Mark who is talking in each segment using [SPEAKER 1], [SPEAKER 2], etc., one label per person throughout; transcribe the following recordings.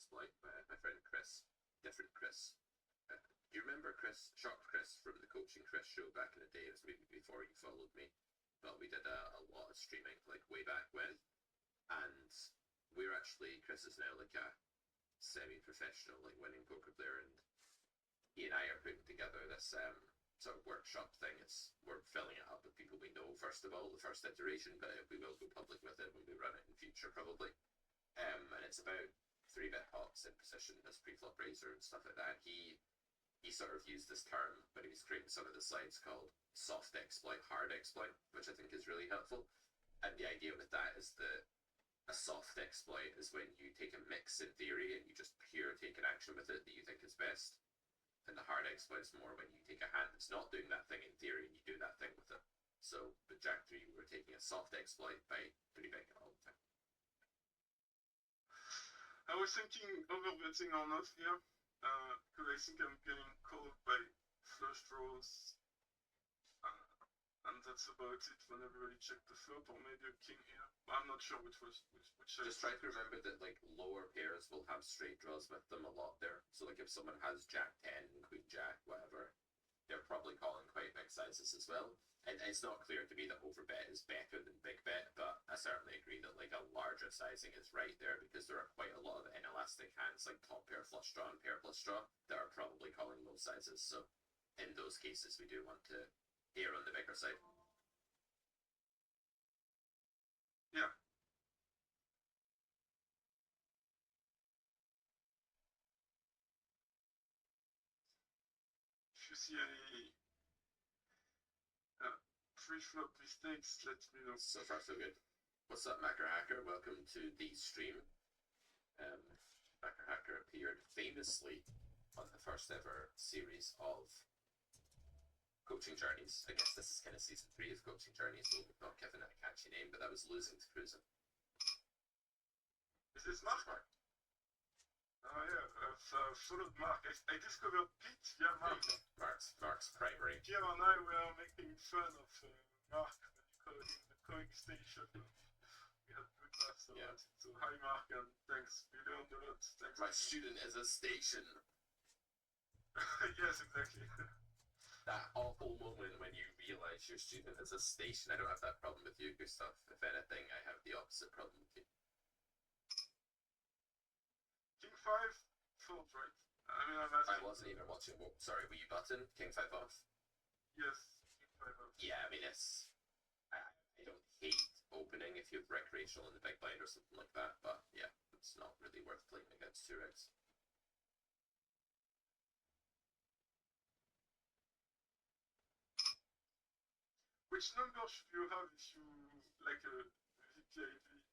[SPEAKER 1] exploit by my friend Chris, different Chris. Do you remember Chris, Sharp Chris from the Coaching Chris show back in the day? It was maybe before you followed me, but we did a lot of streaming like way back when, and we're actually, Chris is now like a semi-professional like winning poker player, and he and I are putting together this sort of workshop thing. We're filling it up with people we know first of all, the first iteration, but we will go public with it when we run it in future probably. And it's about 3-bet pots in position as pre-flop raiser and stuff like that. He sort of used this term when he was creating some of the slides called soft exploit, hard exploit, which I think is really helpful. And the idea with that is that a soft exploit is when you take a mix in theory and you just pure take an action with it that you think is best. And the hard exploit is more when you take a hand that's not doing that thing in theory and you do that thing with it. So with Jack 3, we were taking a soft exploit by 3-betting all the time.
[SPEAKER 2] I was thinking overbetting or not here, because I think I'm getting called by flush draws, and that's about it whenever I check the flop, or maybe a king here. I'm not sure which
[SPEAKER 1] Just try to remember that like lower pairs will have straight draws with them a lot there. So like if someone has Jack 10, Queen Jack, whatever, they're probably calling quite big sizes as well. And it's not clear to me that overbet is better than big bet, but I certainly agree that like a larger sizing is right there because there are quite a lot of inelastic hands like top pair flush draw and pair plus draw that are probably calling low sizes. So in those cases, we do want to err on the bigger side.
[SPEAKER 2] Yeah. If you see any pre-flop mistakes, let me know.
[SPEAKER 1] So far, so good. What's up, Macker Hacker? Welcome to the stream. Macker Hacker appeared famously on the first ever series of Coaching Journeys. I guess this is kind of season 3 of Coaching Journeys, so we've not given it a catchy name, but that was Losing to Cruising.
[SPEAKER 2] Is this Mark? Oh yeah, I've followed Mark. I discovered Pete via Mark.
[SPEAKER 1] Mark's primary.
[SPEAKER 2] Pierre and I were making fun of Mark when you call him the coin station. We had good laughs about it. So hi Mark, and thanks. We learned a lot. Thanks.
[SPEAKER 1] My student is a station.
[SPEAKER 2] Yes, exactly.
[SPEAKER 1] That awful moment when you realise your student is a station. I don't have that problem with you, Gustav. If anything, I have the opposite problem with you.
[SPEAKER 2] King 5, fold, right? I mean,
[SPEAKER 1] I wasn't even watching. Sorry, were you button? King 5 off?
[SPEAKER 2] Yes, King 5 off.
[SPEAKER 1] Yeah, I mean, I don't hate opening if you have recreational in the big blind or something like that, but yeah, it's not really worth playing against 2 rigs.
[SPEAKER 2] Which number should you have if you like a VPIV?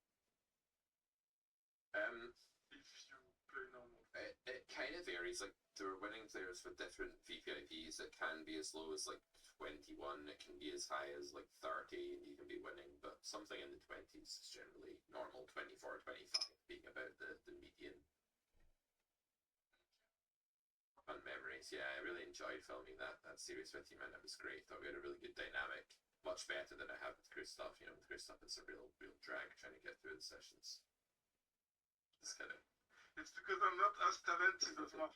[SPEAKER 2] If you play normal.
[SPEAKER 1] It kind of varies. Like there are winning players with different VPIVs. It can be as low as like 21. It can be as high as like 30, and you can be winning. But something in the 20s is generally normal. 24, 25 being about the median. Fun memories. Yeah, I really enjoyed filming that series with you, man. It was great. Thought we had a really good dynamic. Much better than I have with Christoph. You know, with Christoph, it's a real drag trying to get through the sessions. Just kidding.
[SPEAKER 2] It's because I'm not as talented as Mark.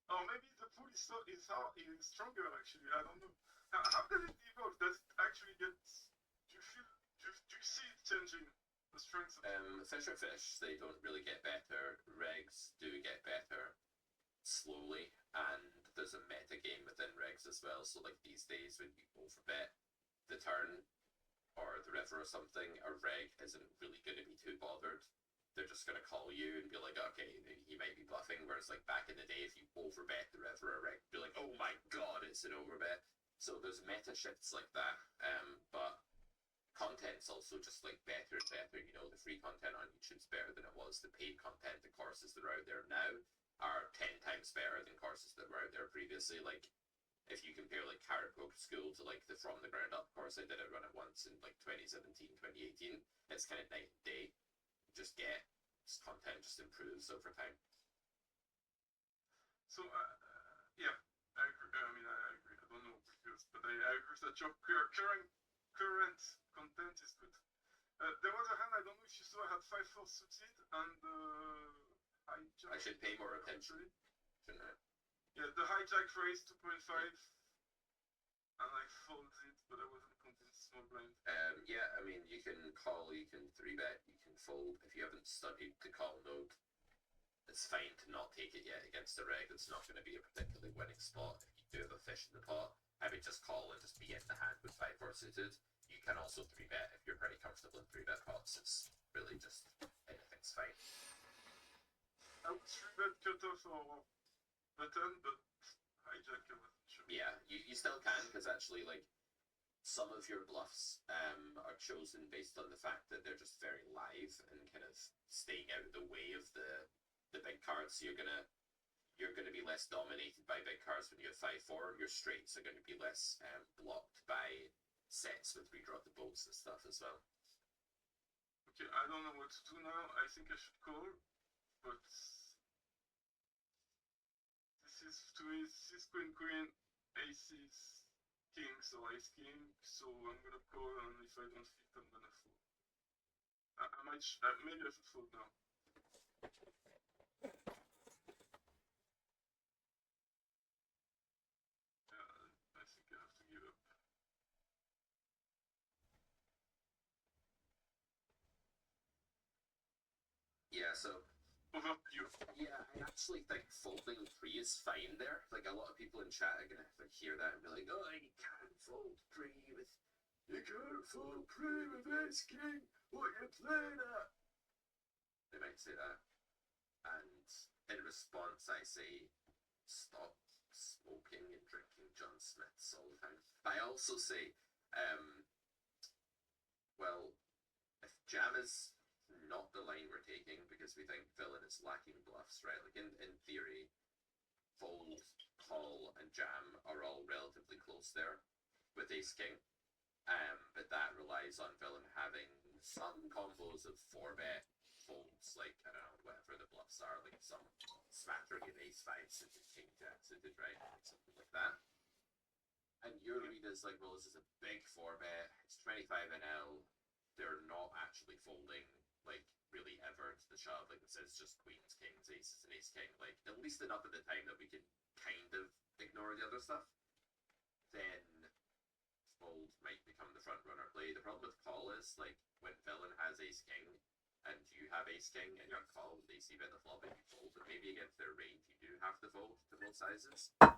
[SPEAKER 2] Or maybe the pool is stronger actually. I don't know. How does it evolve? Does it actually get? Do you see it changing the strength of
[SPEAKER 1] fish are fish. They don't really get better. Regs do get better slowly, and there's a meta game within regs as well. So like these days when you overbet the turn or the river or something, a reg isn't really going to be too bothered. They're just going to call you and be like, okay, he might be bluffing. Whereas like back in the day, if you overbet the river, a reg would be like, oh my god, it's an overbet. So there's meta shifts like that. But content's also just like better and better. You know, the free content on YouTube's better than it was. The paid content, the courses that are out there now are 10 times better than courses that were out there previously. Like if you compare like Carrot Poker School to like the From the Ground Up course, I did it run it once in like 2017, 2018. It's kind of night and day. Just get content just improves over time.
[SPEAKER 2] So yeah, I agree. I mean, I agree. I don't know because, but I agree that your current content is good. There was a hand, I don't know if you saw, I had 5-4 suited, and hijack.
[SPEAKER 1] I should pay more attention, shouldn't I?
[SPEAKER 2] Yeah, the hijack raised 2.5, and I folded it, but I wasn't convinced. Small blind.
[SPEAKER 1] Yeah, I mean, you can call, you can 3-bet, you can fold. If you haven't studied the call node, it's fine to not take it yet against a reg that's not going to be a particularly winning spot. If you do have a fish in the pot, I would just call and just be in the hand with 5-4 suited. You can also 3-bet if you're pretty comfortable in 3-bet pots. It's really just anything's fine.
[SPEAKER 2] I would 3-bet cutoff or button, but hijack I wasn't sure.
[SPEAKER 1] Yeah, you still can, because actually, like, some of your bluffs are chosen based on the fact that they're just very live and kind of staying out of the way of the big cards. So you're gonna be less dominated by big cards when you have 5-4. Your straights are gonna be less blocked by sets with redraw the bolts and stuff as well.
[SPEAKER 2] Okay, I don't know what to do now. I think I should call, but this is queen, aces, kings, or ace king. So I'm gonna call, and if I don't fit, I'm gonna fold. I might, maybe I should fold now. I think I have to give up.
[SPEAKER 1] Yeah, so
[SPEAKER 2] Over you.
[SPEAKER 1] yeah, I actually think folding 3 is fine there. Like, a lot of people in chat are gonna like hear that and be like, oh, you can't fold 3 with ace king. What you playing at? They might say that, and in response, I say, stop smoking and drinking John Smiths all the time. I also say, well, if jam is not the line we're taking because we think villain is lacking bluffs, right? Like, in theory, fold, call, and jam are all relatively close there with ace king. But that relies on villain having some combos of 4-bet folds, like, I don't know, whatever the bluffs are, like some smattering of ace-5 suited, king jack suited, right? Something like that. And your read is like, well, this is a big 4-bet, it's 25 NL, they're not actually folding, like, really ever to the shove. Like, it says just queens, kings, aces, and ace king, like, at least enough of the time that we can kind of ignore the other stuff. Then fold might become the front runner play. The problem with call is, like, when villain has ace king and you have ace king and you call with ace bet the flop and you fold, but maybe against their range you do have to fold to both sizes. Like,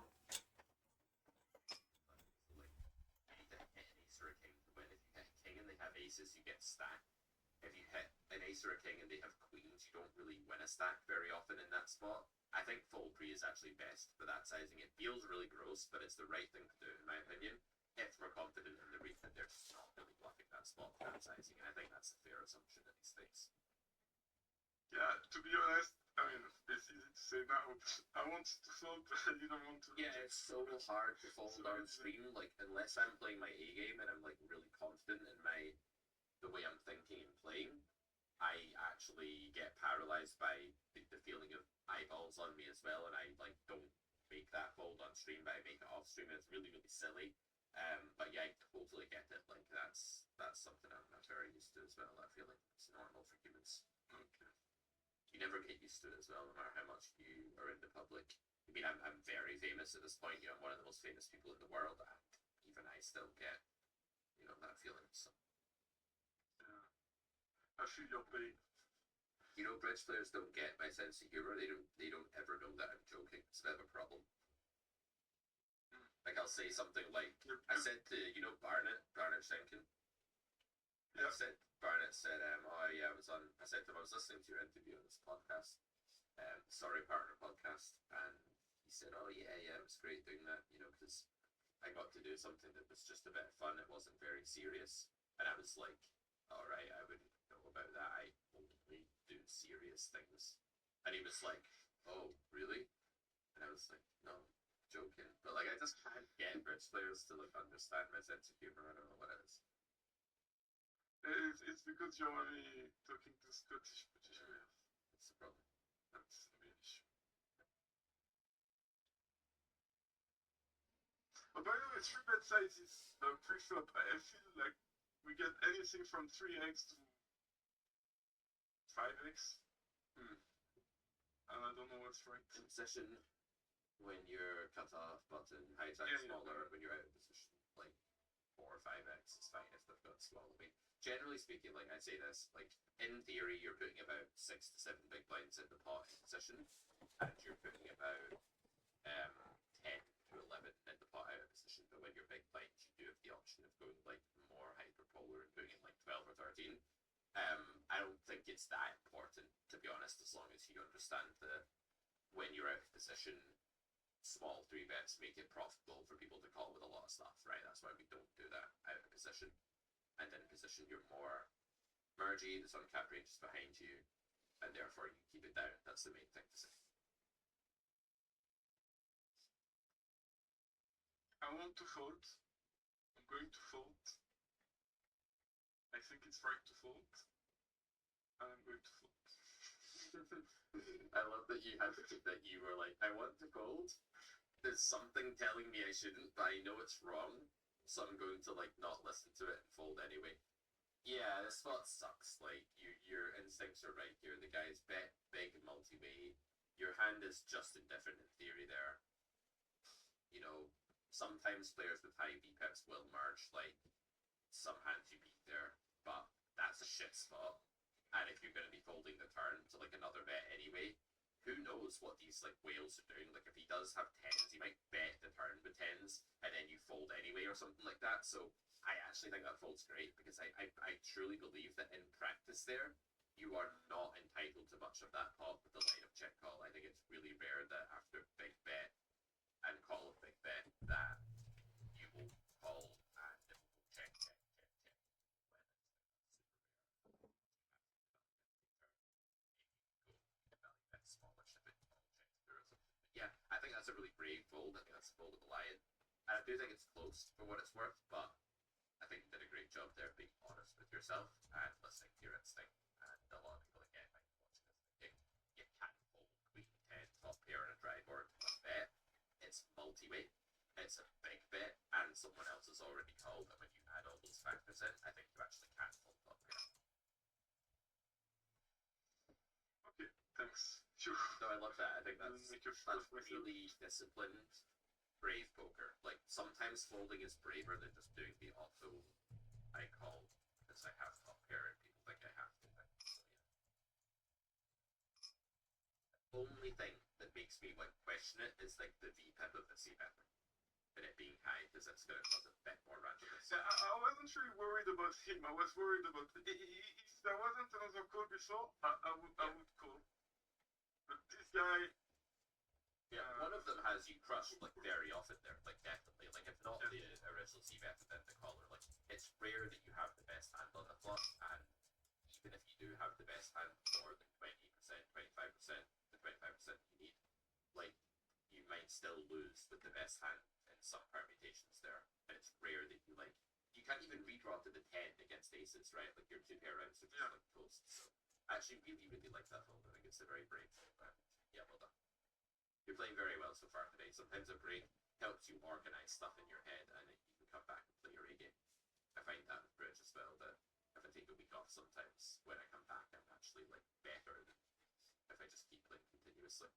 [SPEAKER 1] you need to hit an ace or a king to win. If you hit a king and they have aces, you get stacked. If you hit an ace or a king and they have queens, you don't really win a stack very often in that spot. I think fold 3 is actually best for that sizing. It feels really gross, but it's the right thing to do in my opinion. If we're confident in the read that they're just not really bluffing that spot for that sizing, and I think that's a fair assumption in these things.
[SPEAKER 2] Yeah, to be honest, I mean, it's easy to say now. I want to fold, but I didn't want to.
[SPEAKER 1] Yeah, it's so hard to fold on stream, like, unless I'm playing my A game and I'm, like, really confident in the way I'm thinking and playing, I actually get paralyzed by the feeling of eyeballs on me as well, and I, like, don't make that fold on stream, but I make it off stream, and it's really, really silly. But yeah, I totally get it. Like, that's something I'm not very used to as well. That feeling, it's normal for humans.
[SPEAKER 2] Okay.
[SPEAKER 1] You never get used to it as well, no matter how much you are in the public. I mean, I'm very famous at this point. You know, I'm one of the most famous people in the world, and even I still get, you know, that feeling. So,
[SPEAKER 2] yeah, I feel your pain.
[SPEAKER 1] You know, bridge players don't get my sense of humor. They don't ever know that I'm joking. It's a bit of a problem. Like, I'll say something like, I said to, you know, Barnett Schenken.
[SPEAKER 2] Yeah.
[SPEAKER 1] Barnett said, oh yeah, I said to him, I was listening to your interview on this podcast, Sorry Partner podcast, and he said, oh yeah, it was great doing that, you know, because I got to do something that was just a bit of fun. It wasn't very serious. And I was like, all right, I wouldn't know about that. I only do serious things. And he was like, oh, really? And I was like, no, joking. But, like, I just can't get bridge players to, like, understand my sense of humor. I don't know what it is.
[SPEAKER 2] It's because you're only talking to Scottish players.
[SPEAKER 1] It's the problem.
[SPEAKER 2] That's the main issue. Oh, by the way, 3-bet size is pre-flop. I feel like we get anything from 3x to 5x. and I don't know what's right.
[SPEAKER 1] In position, when you're cut off, button, hijack smaller, when you're out of position, like 4 or 5x is fine if they've got small. I mean, generally speaking, like I say this, like in theory, you're putting about 6 to 7 big blinds in the pot in position, and you're putting about 10 to 11 in the pot out of position. But when you're big blinds, you do have the option of going like more hyperpolar and doing it like 12 or 13. I don't think it's that important, to be honest, as long as you understand that when you're out of position, small 3 bets make it profitable for people to call with a lot of stuff, right? That's why we don't do that out of position. And in position, you're more mergy, the uncapped range is behind you, and therefore you keep it down. That's the main thing to say.
[SPEAKER 2] I want to fold. I'm going to fold. I think it's right to fold. And I'm going to fold.
[SPEAKER 1] I love that you were like, I want to fold. There's something telling me I shouldn't, but I know it's wrong, so I'm going to like not listen to it and fold anyway. Yeah, this spot sucks. Like your instincts are right here. The guy's bet big multi-way. Your hand is just indifferent in theory there. You know, sometimes players with high VPIPs will merge like some hands you beat there, but that's a shit spot. And if you're going to be folding the turn to like another bet anyway, who knows what these like whales are doing? Like if he does have tens, he might bet the turn with tens, and then you fold anyway or something like that. So I actually think that fold's great because I truly believe that in practice there, you are not entitled to much of that pot with the line of check call. I think it's really rare that after big bet and call a big bet that you will call and it will check. Yeah, I think that's a really brave fold. I think that's a fold of a lion. And I do think it's close for what it's worth, but I think you did a great job there being honest with yourself and listening to your instinct. And a lot of people again might be watching this thinking, you can't fold queen 10 top pair on a dry board bet. It's multi-weight, it's a big bet, and someone else has already called. And when you add all those factors in, I think you actually can't fold top pair.
[SPEAKER 2] Okay, thanks.
[SPEAKER 1] No, I love that. I think that's really disciplined, brave poker. Like sometimes folding is braver than just doing the auto I call because I have top pair and people think I have to. So yeah. The only thing that makes me like question it is like the VPIP of the CPIP and it being high because it's going to cause a bit more randomness.
[SPEAKER 2] Yeah, I wasn't really worried about him. I was worried about if there wasn't another call before, I would call. But this guy.
[SPEAKER 1] Yeah, one of them has you crushed like very often there, like definitely. Like if not the original CBF and then the caller, like it's rare that you have the best hand on the flop, and even if you do have the best hand more than 20%, 25%, the 25% you need, like you might still lose with the best hand in some permutations there. And it's rare that you like you can't even redraw to the 10 against aces, right? Like your 2 pair rounds are just like toast. So I actually really like that fold. I think it's a very brave fold. Yeah, well done. You're playing very well so far today. Sometimes a break helps you organize stuff in your head and you can come back and play your A game. I find that with bridge as well, that if I take a week off sometimes, when I come back I'm actually like better than if I just keep playing continuously.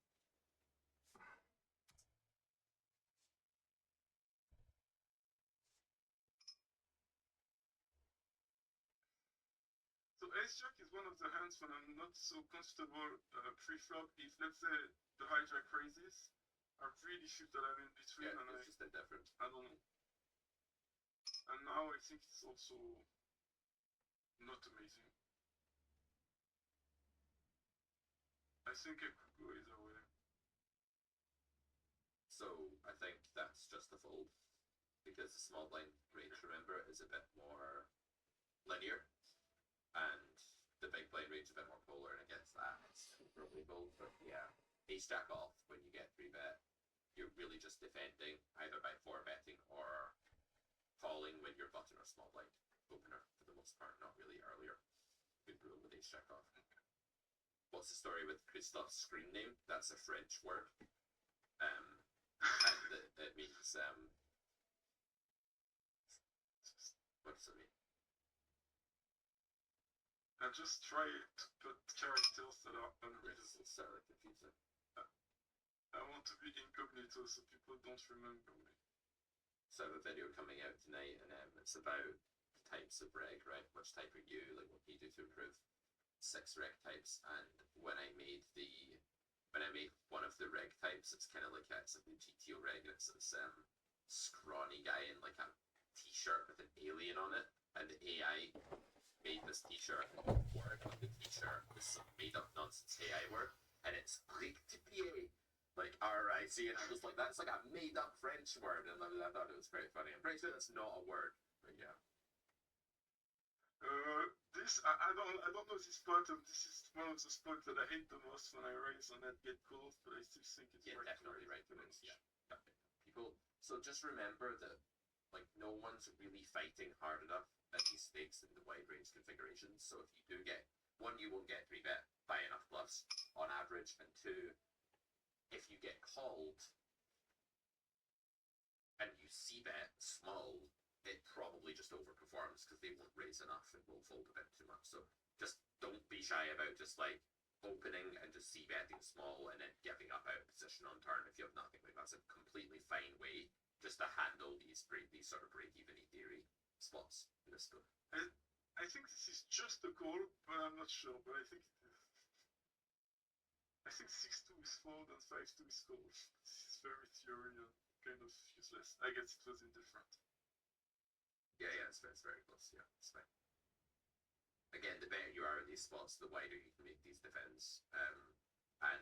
[SPEAKER 2] So ace-jack is one of the hands when I'm not so comfortable pre-flop. If, let's say, the hijack raises, I really feel that I'm in between and
[SPEAKER 1] it's just indifferent.
[SPEAKER 2] I don't know. And now I think it's also not amazing. I think I could go either way.
[SPEAKER 1] So I think that's just a fold because the small blind range, remember, is a bit more linear. And the big blind range is a bit more polar, and against that, it's probably bold. But yeah, ace jack off when you get 3-bet, you're really just defending either by 4-betting or calling when you're button or small blind opener for the most part, not really earlier. Good rule with ace jack off. What's the story with Christophe's screen name? That's a French word. And it means what does it mean?
[SPEAKER 2] I just try to put characters that are
[SPEAKER 1] This
[SPEAKER 2] unreadable.
[SPEAKER 1] is so confusing.
[SPEAKER 2] I want to be incognito so people don't remember me.
[SPEAKER 1] So I have a video coming out tonight, and it's about types of reg, right? Which type are you? Like, what can you do to improve? 6 reg types, and when I made one of the reg types, it's kind of like it's like the GTO reg, and it's this scrawny guy in like a t-shirt with an alien on it, and the AI made this t-shirt word on the t-shirt, this made up nonsense AI word, and it's Greek to be like RIC, and I was like, that's like a made up French word, and I thought it was very funny. I'm pretty sure that's not a word, but yeah.
[SPEAKER 2] I don't know this spot, and this is one of the spots that I hate the most when I raise on that get calls, but I still think it's
[SPEAKER 1] Yeah,
[SPEAKER 2] right.
[SPEAKER 1] definitely right to raise. Yeah. People. So just remember that like no one's really fighting hard enough at these stakes in the wide range configurations. So if you do get one, you won't get 3-bet by enough bluffs on average, and 2, if you get called and you c-bet small, it probably just overperforms because they won't raise enough and will fold a bit too much. So just don't be shy about just like opening and just c-betting small and then giving up out of position on turn if you have nothing. Like that's a completely fine way just to handle these sort of break-even theory spots in this stuff.
[SPEAKER 2] I think this is just a call, but I'm not sure. But I think it is. I think 6-2 is fold and 5-2 is call. This is very theory and kind of useless. I guess it was indifferent.
[SPEAKER 1] Yeah, it's very close. Yeah, it's fine. Again, the better you are at these spots, the wider you can make these defends. And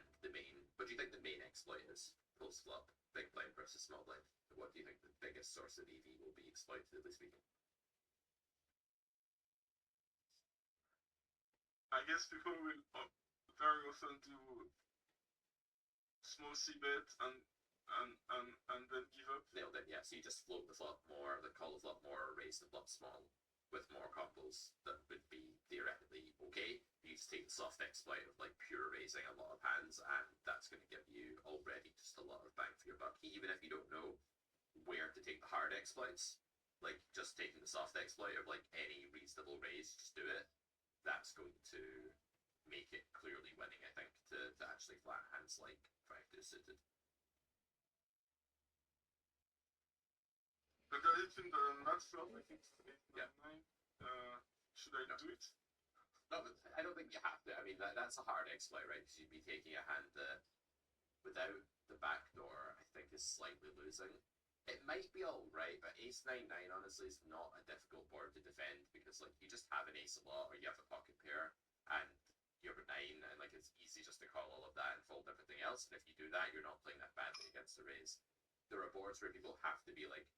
[SPEAKER 1] what do you think the main exploit is post flop? Big blind versus small blind. What do you think the biggest source of EV will be exploitatively speaking?
[SPEAKER 2] I guess people will very often do small c-bet and then give up.
[SPEAKER 1] Nailed it, yeah. So you just float the flop more, call the flop more, or raise the flop small with more combos that would be theoretically okay. You just take the soft exploit of like pure raising a lot of hands, and that's going to give you already just a lot of bang for your buck, even if you don't know where to take the hard exploits. Like just taking the soft exploit of like any reasonable raise, just do it. That's going to make it clearly winning, I think, to actually flat hands like 5-2 suited.
[SPEAKER 2] But I think the nut flop, I think it's 8, 9, 9. Should I do it?
[SPEAKER 1] No, but I don't think you have to. I mean, that's a hard exploit, right? Because you'd be taking a hand that, without the backdoor, I think is slightly losing. It might be alright, but ace 9-9 honestly is not a difficult board to defend because like you just have an ace a lot or you have a pocket pair and you have a 9 and like it's easy just to call all of that and fold everything else. And if you do that, you're not playing that badly against the raise. There are boards where people have to be like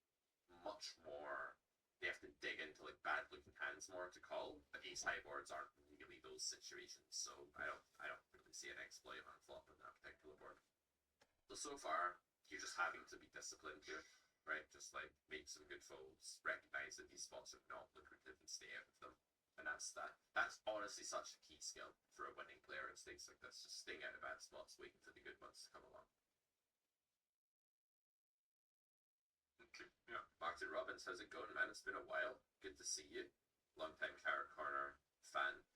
[SPEAKER 1] much more. They have to dig into like bad looking hands more to call. But ace high boards aren't really those situations, so I don't really see an exploit on flop on that particular board. So far, you're just having to be disciplined here, right? Just like make some good folds, recognize that these spots are not lucrative and stay out of them. And that's honestly such a key skill for a winning player in stakes like this. Just staying out of bad spots, waiting for the good ones to come along.
[SPEAKER 2] Okay, yeah.
[SPEAKER 1] Martin Robbins, how's it going, man? It's been a while. Good to see you. Long time Carrot Corner fan.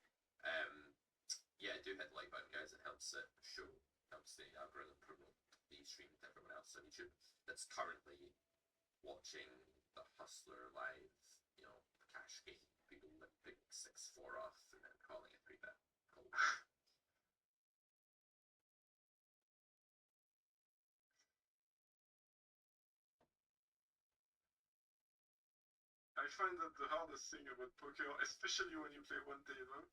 [SPEAKER 1] Yeah, do hit the like button, guys. It helps the show, helps the algorithm promote the stream to everyone else on YouTube that's currently watching the Hustler live, cash game. People limping 6-4 off and then calling it 3-bet. Cool.
[SPEAKER 2] I find that the hardest thing about poker, especially when you play one table,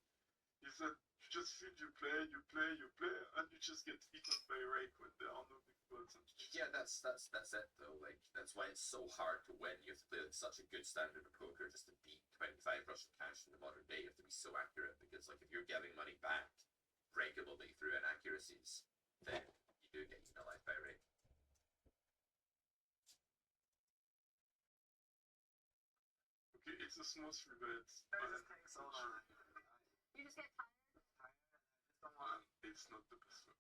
[SPEAKER 2] is that you just feel you play, and you just get eaten by rake when there are no big pots.
[SPEAKER 1] Yeah, that's it though. Like that's why it's so hard to win. You have to play like such a good standard of poker just to beat 25 Russian cash in the modern day. You have to be so accurate because like if you're giving money back regularly through inaccuracies, then you do get eaten alive by rake.
[SPEAKER 2] Okay, it's a small 3-bet.
[SPEAKER 3] You just get tired.
[SPEAKER 2] It's not the best one.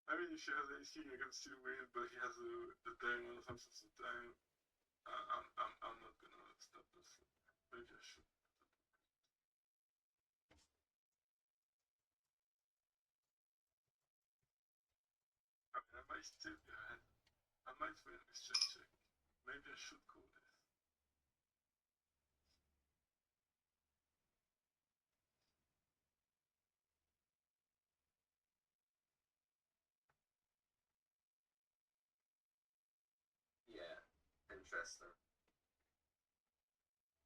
[SPEAKER 2] I mean, if he has anything, I can still win, but he has the diamond half of the time. I'm not gonna stop this. Maybe I should. still behind. I might win with check. Maybe I should call this.
[SPEAKER 1] Yeah, interesting.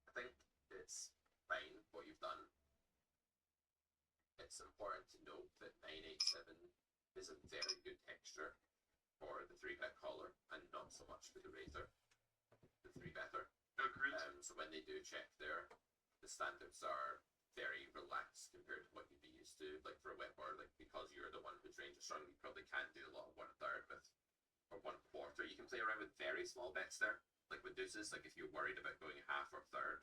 [SPEAKER 1] I think it's fine what you've done. It's important to note that 987 is a very good texture for the 3-bet caller and not so much for the raiser, the 3-better.
[SPEAKER 2] Agreed.
[SPEAKER 1] So when they do check there, the standards are very relaxed compared to what you'd be used to. Like for a wet board, like because you're the one whose range is strong, you probably can't do a lot of 1/3 with, or 1/4. You can play around with very small bets there, like with deuces. Like if you're worried about going half or third,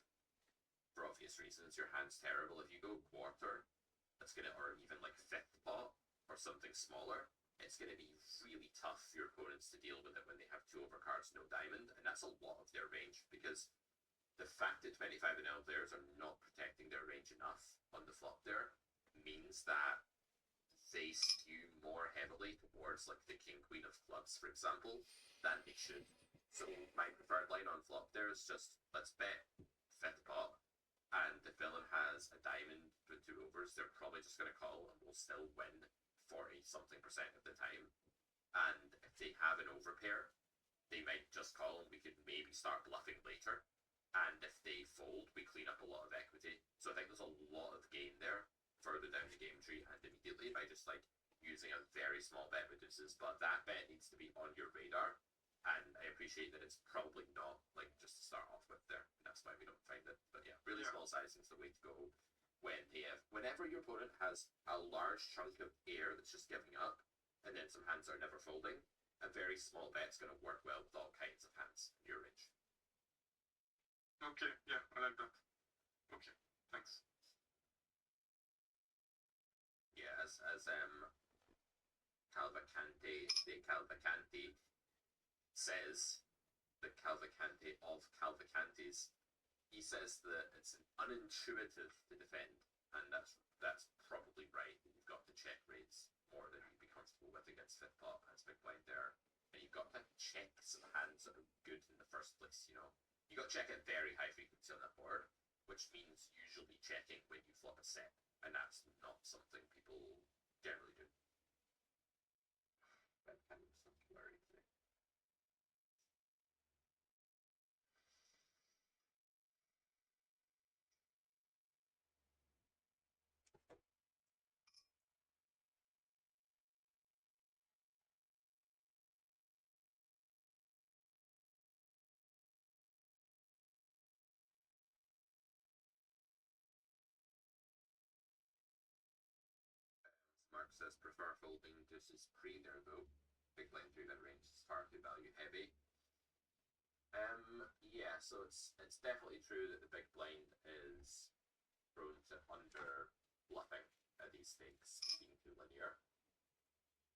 [SPEAKER 1] for obvious reasons, your hand's terrible. If you go quarter, that's gonna, or even like fifth pot or something smaller, it's gonna be really tough for your opponents to deal with it when they have 2 overcards, no diamond, and that's a lot of their range because the fact that 25 and L players are not protecting their range enough on the flop there means that they skew more heavily towards like the king queen of clubs, for example, than they should. So my preferred line on flop there is just let's bet fifth pot, and if villain has a diamond with 2 overs, they're probably just going to call and we'll still win 40-something% of the time. And if they have an overpair, they might just call and we could maybe start bluffing later. And if they fold, we clean up a lot of equity. So I think there's a lot of gain there further down the game tree and immediately by just like using a very small bet reduces. But that bet needs to be on your radar. And I appreciate that it's probably not like just to start off with there. That's why we don't find it. But yeah, really small sizing is the way to go. Whenever your opponent has a large chunk of air that's just giving up, and then some hands are never folding, a very small bet's going to work well with all kinds of hands in your range.
[SPEAKER 2] Okay, yeah, I like that. Okay, thanks.
[SPEAKER 1] Yeah, as Calvacanti says, the Calvacanti of Calvacantis, he says that it's unintuitive to defend, and that's probably right. You've got to check raise more than you'd be comfortable with against fifth pot. That's big blind there, and you've got to check some hands that are good in the first place. You know, you got to check at very high frequency on that board, which means usually checking when you flop a set, and that's not something people generally do. That kind of some blurry today. Mark says prefer folding deuces pre there though. Big blind 3-bet range is far too value heavy. Yeah, so it's definitely true that the big blind is prone to under bluffing at these stakes, being too linear.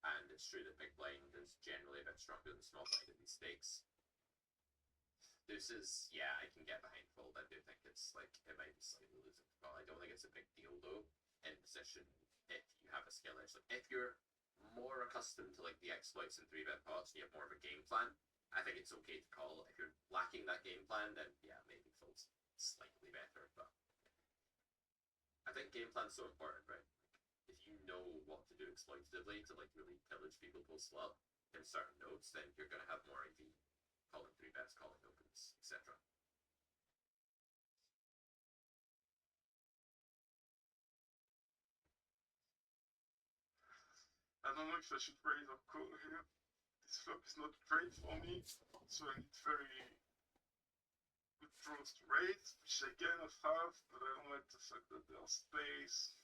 [SPEAKER 1] And it's true that big blind is generally a bit stronger than small blind at these stakes. Deuces, yeah, I can get behind fold. I do think it's like it might be slightly losing the call. I don't think it's a big deal though in position if you have a skill edge. Like if you're more accustomed to like the exploits in 3-bet pots and you have more of a game plan, I think it's okay to call. If you're lacking that game plan, then yeah, maybe fold's slightly better. But I think game plan's so important, right? Like, if you know what to do exploitatively to like really pillage people post flop in certain nodes, then you're gonna have more EV calling 3-bets, calling opens, etc.
[SPEAKER 2] I don't know if I should raise or call here. This flop is not great for me, so I need very good draws to raise, which I cannot have, but I don't like the fact that there's space.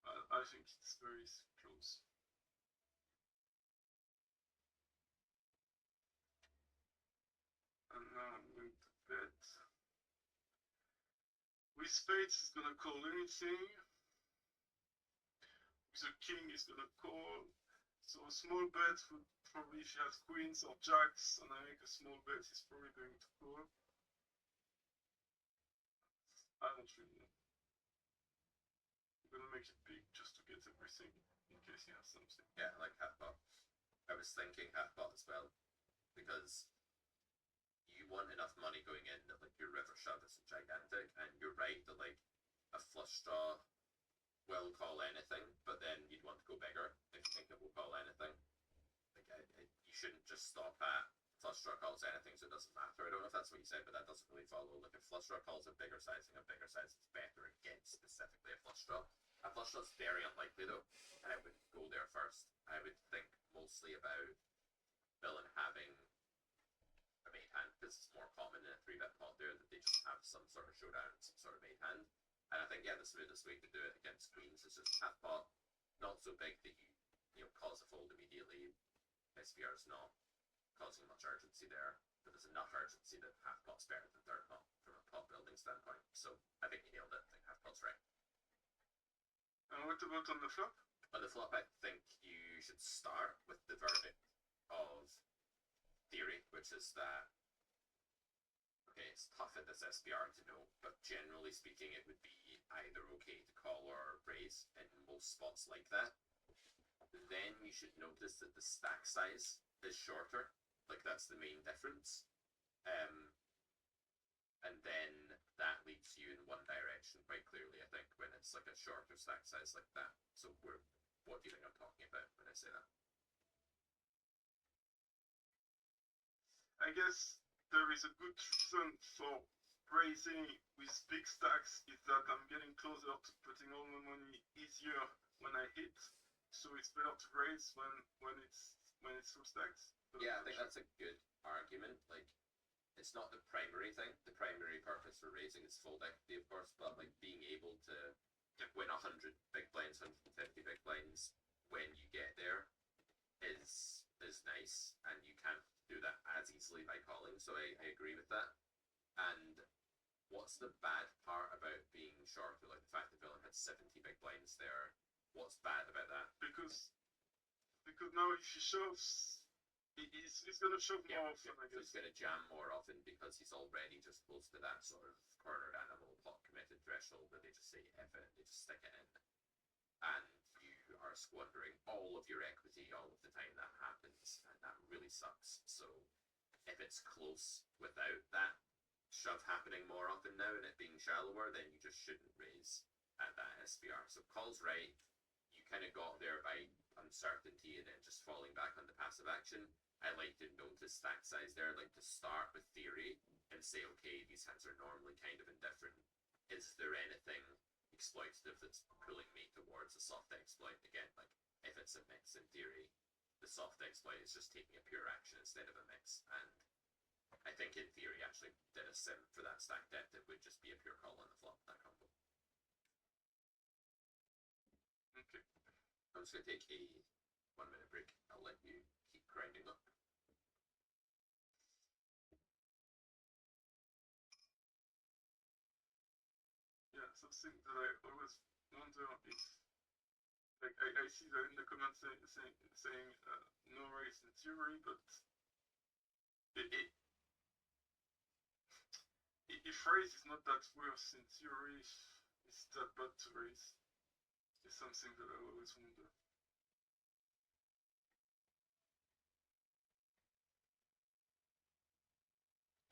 [SPEAKER 2] I think it's very close. And now I'm going to bet. With spades, he's gonna call anything. With a king, he's gonna call. So a small bet would probably, if he has queens or jacks, and I make a small bet, he's probably going to call. I don't really know. I'm gonna make it big just to get everything in case he has something.
[SPEAKER 1] Yeah, like half pot. I was thinking half pot as well, because you want enough money going in that like your river shove is gigantic, and you're right that like a flush draw will call anything, but then you'd want to go bigger if you think it will call anything. Like you shouldn't just stop at flush draw calls anything, so it doesn't matter. I don't know if that's what you said, but that doesn't really follow. Like if flush draw calls a bigger sizing is better against specifically a flush draw. A flush draw is very unlikely though, and I wouldn't go there first. I would think mostly about villain having a made hand, because it's more common in a 3-bet pot there that they just have some sort of showdown, some sort of made hand. And I think the smoothest way to do it against queens is just half pot, not so big that you cause a fold immediately. SPR is not causing much urgency there, but there's enough urgency that half pot's better than third pot from a pot building standpoint. So I think you nailed it. I think half pot's right.
[SPEAKER 2] And what about on the flop?
[SPEAKER 1] On the flop, I think you should start with the verdict of theory, which is that, okay, it's tough at this SPR to know, but generally speaking, it would be either okay to call or raise in most spots like that. Then you should notice that the stack size is shorter, like that's the main difference. And then that leads you in one direction quite clearly, I think, when it's like a shorter stack size like that. So what do you think I'm talking about when I say that?
[SPEAKER 2] I guess there is a good reason for raising with big stacks is that I'm getting closer to putting all my money easier when I hit. So it's better to raise when it's full stacks.
[SPEAKER 1] Yeah, I think that's a good argument. Like, it's not the primary thing. The primary purpose for raising is full equity, of course, but like being able to win 100 big blinds, 150 big blinds when you get there is nice, and you can't do that as easily by calling. So I agree with that. And what's the bad part about being shorter? Like the fact that villain had 70 big blinds there. What's bad about that?
[SPEAKER 2] Because now if he shoves, he's going to shove more often, I guess.
[SPEAKER 1] He's going to jam more often because he's already just close to that sort of cornered animal pot committed threshold where they just say F it, they just stick it in. And you are squandering all of your equity all of the time that happens, and that really sucks. So if it's close without that shove happening more often now and it being shallower, then you just shouldn't raise at that SPR. So call's right. You kind of got there by uncertainty and then just falling back on the passive action. I like to notice stack size there. I like to start with theory and say, okay, these hands are normally kind of indifferent. Is there anything exploitative that's pulling me towards a soft exploit? Again, like if it's a mix in theory, the soft exploit is just taking a pure action instead of a mix. And I think in theory, actually, did a sim for that stack depth, it would just be a pure call on the flop, that combo.
[SPEAKER 2] Okay.
[SPEAKER 1] I'm just going to take a 1-minute break. I'll let you keep grinding up.
[SPEAKER 2] Yeah, something that I always wonder if, like, I see that in the comments saying no raise in theory, but if raise is not that worse in theory, it's that bad to raise. It's something that I always wonder.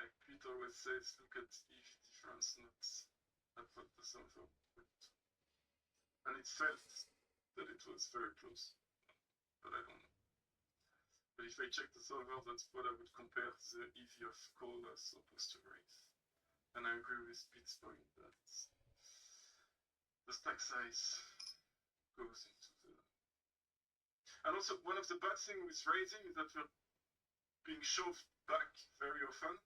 [SPEAKER 2] Like Pete always says, look at EV difference, not what the solver would. And it felt that it was very close, but I don't know. But if I check the solver, that's what I would compare the EV of call as opposed to raise. And I agree with Pete's point that the stack size goes into the... And also, one of the bad things with raising is that we're being shoved back very often,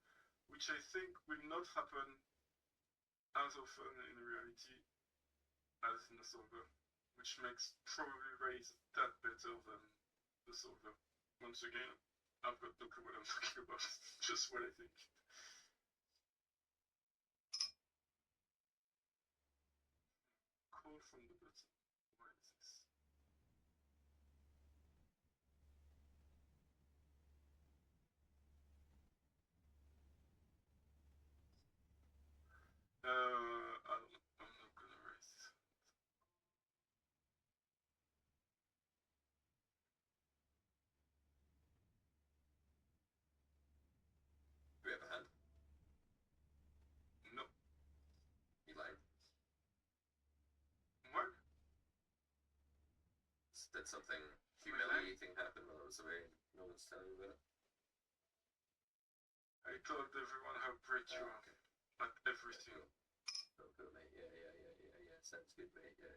[SPEAKER 2] which I think will not happen as often in reality as in the solver, which makes probably raise that better than the solver. Once again, I've got no clue what I'm talking about, just what I think. Call from the button. Why is this? I don't know. I'm not gonna raise this.
[SPEAKER 1] Did something humiliating happen while I was away? No one's telling me about it.
[SPEAKER 2] I told everyone how great you are
[SPEAKER 1] Okay.
[SPEAKER 2] at everything.
[SPEAKER 1] Cool, mate. Yeah. Sounds good, mate. Yeah.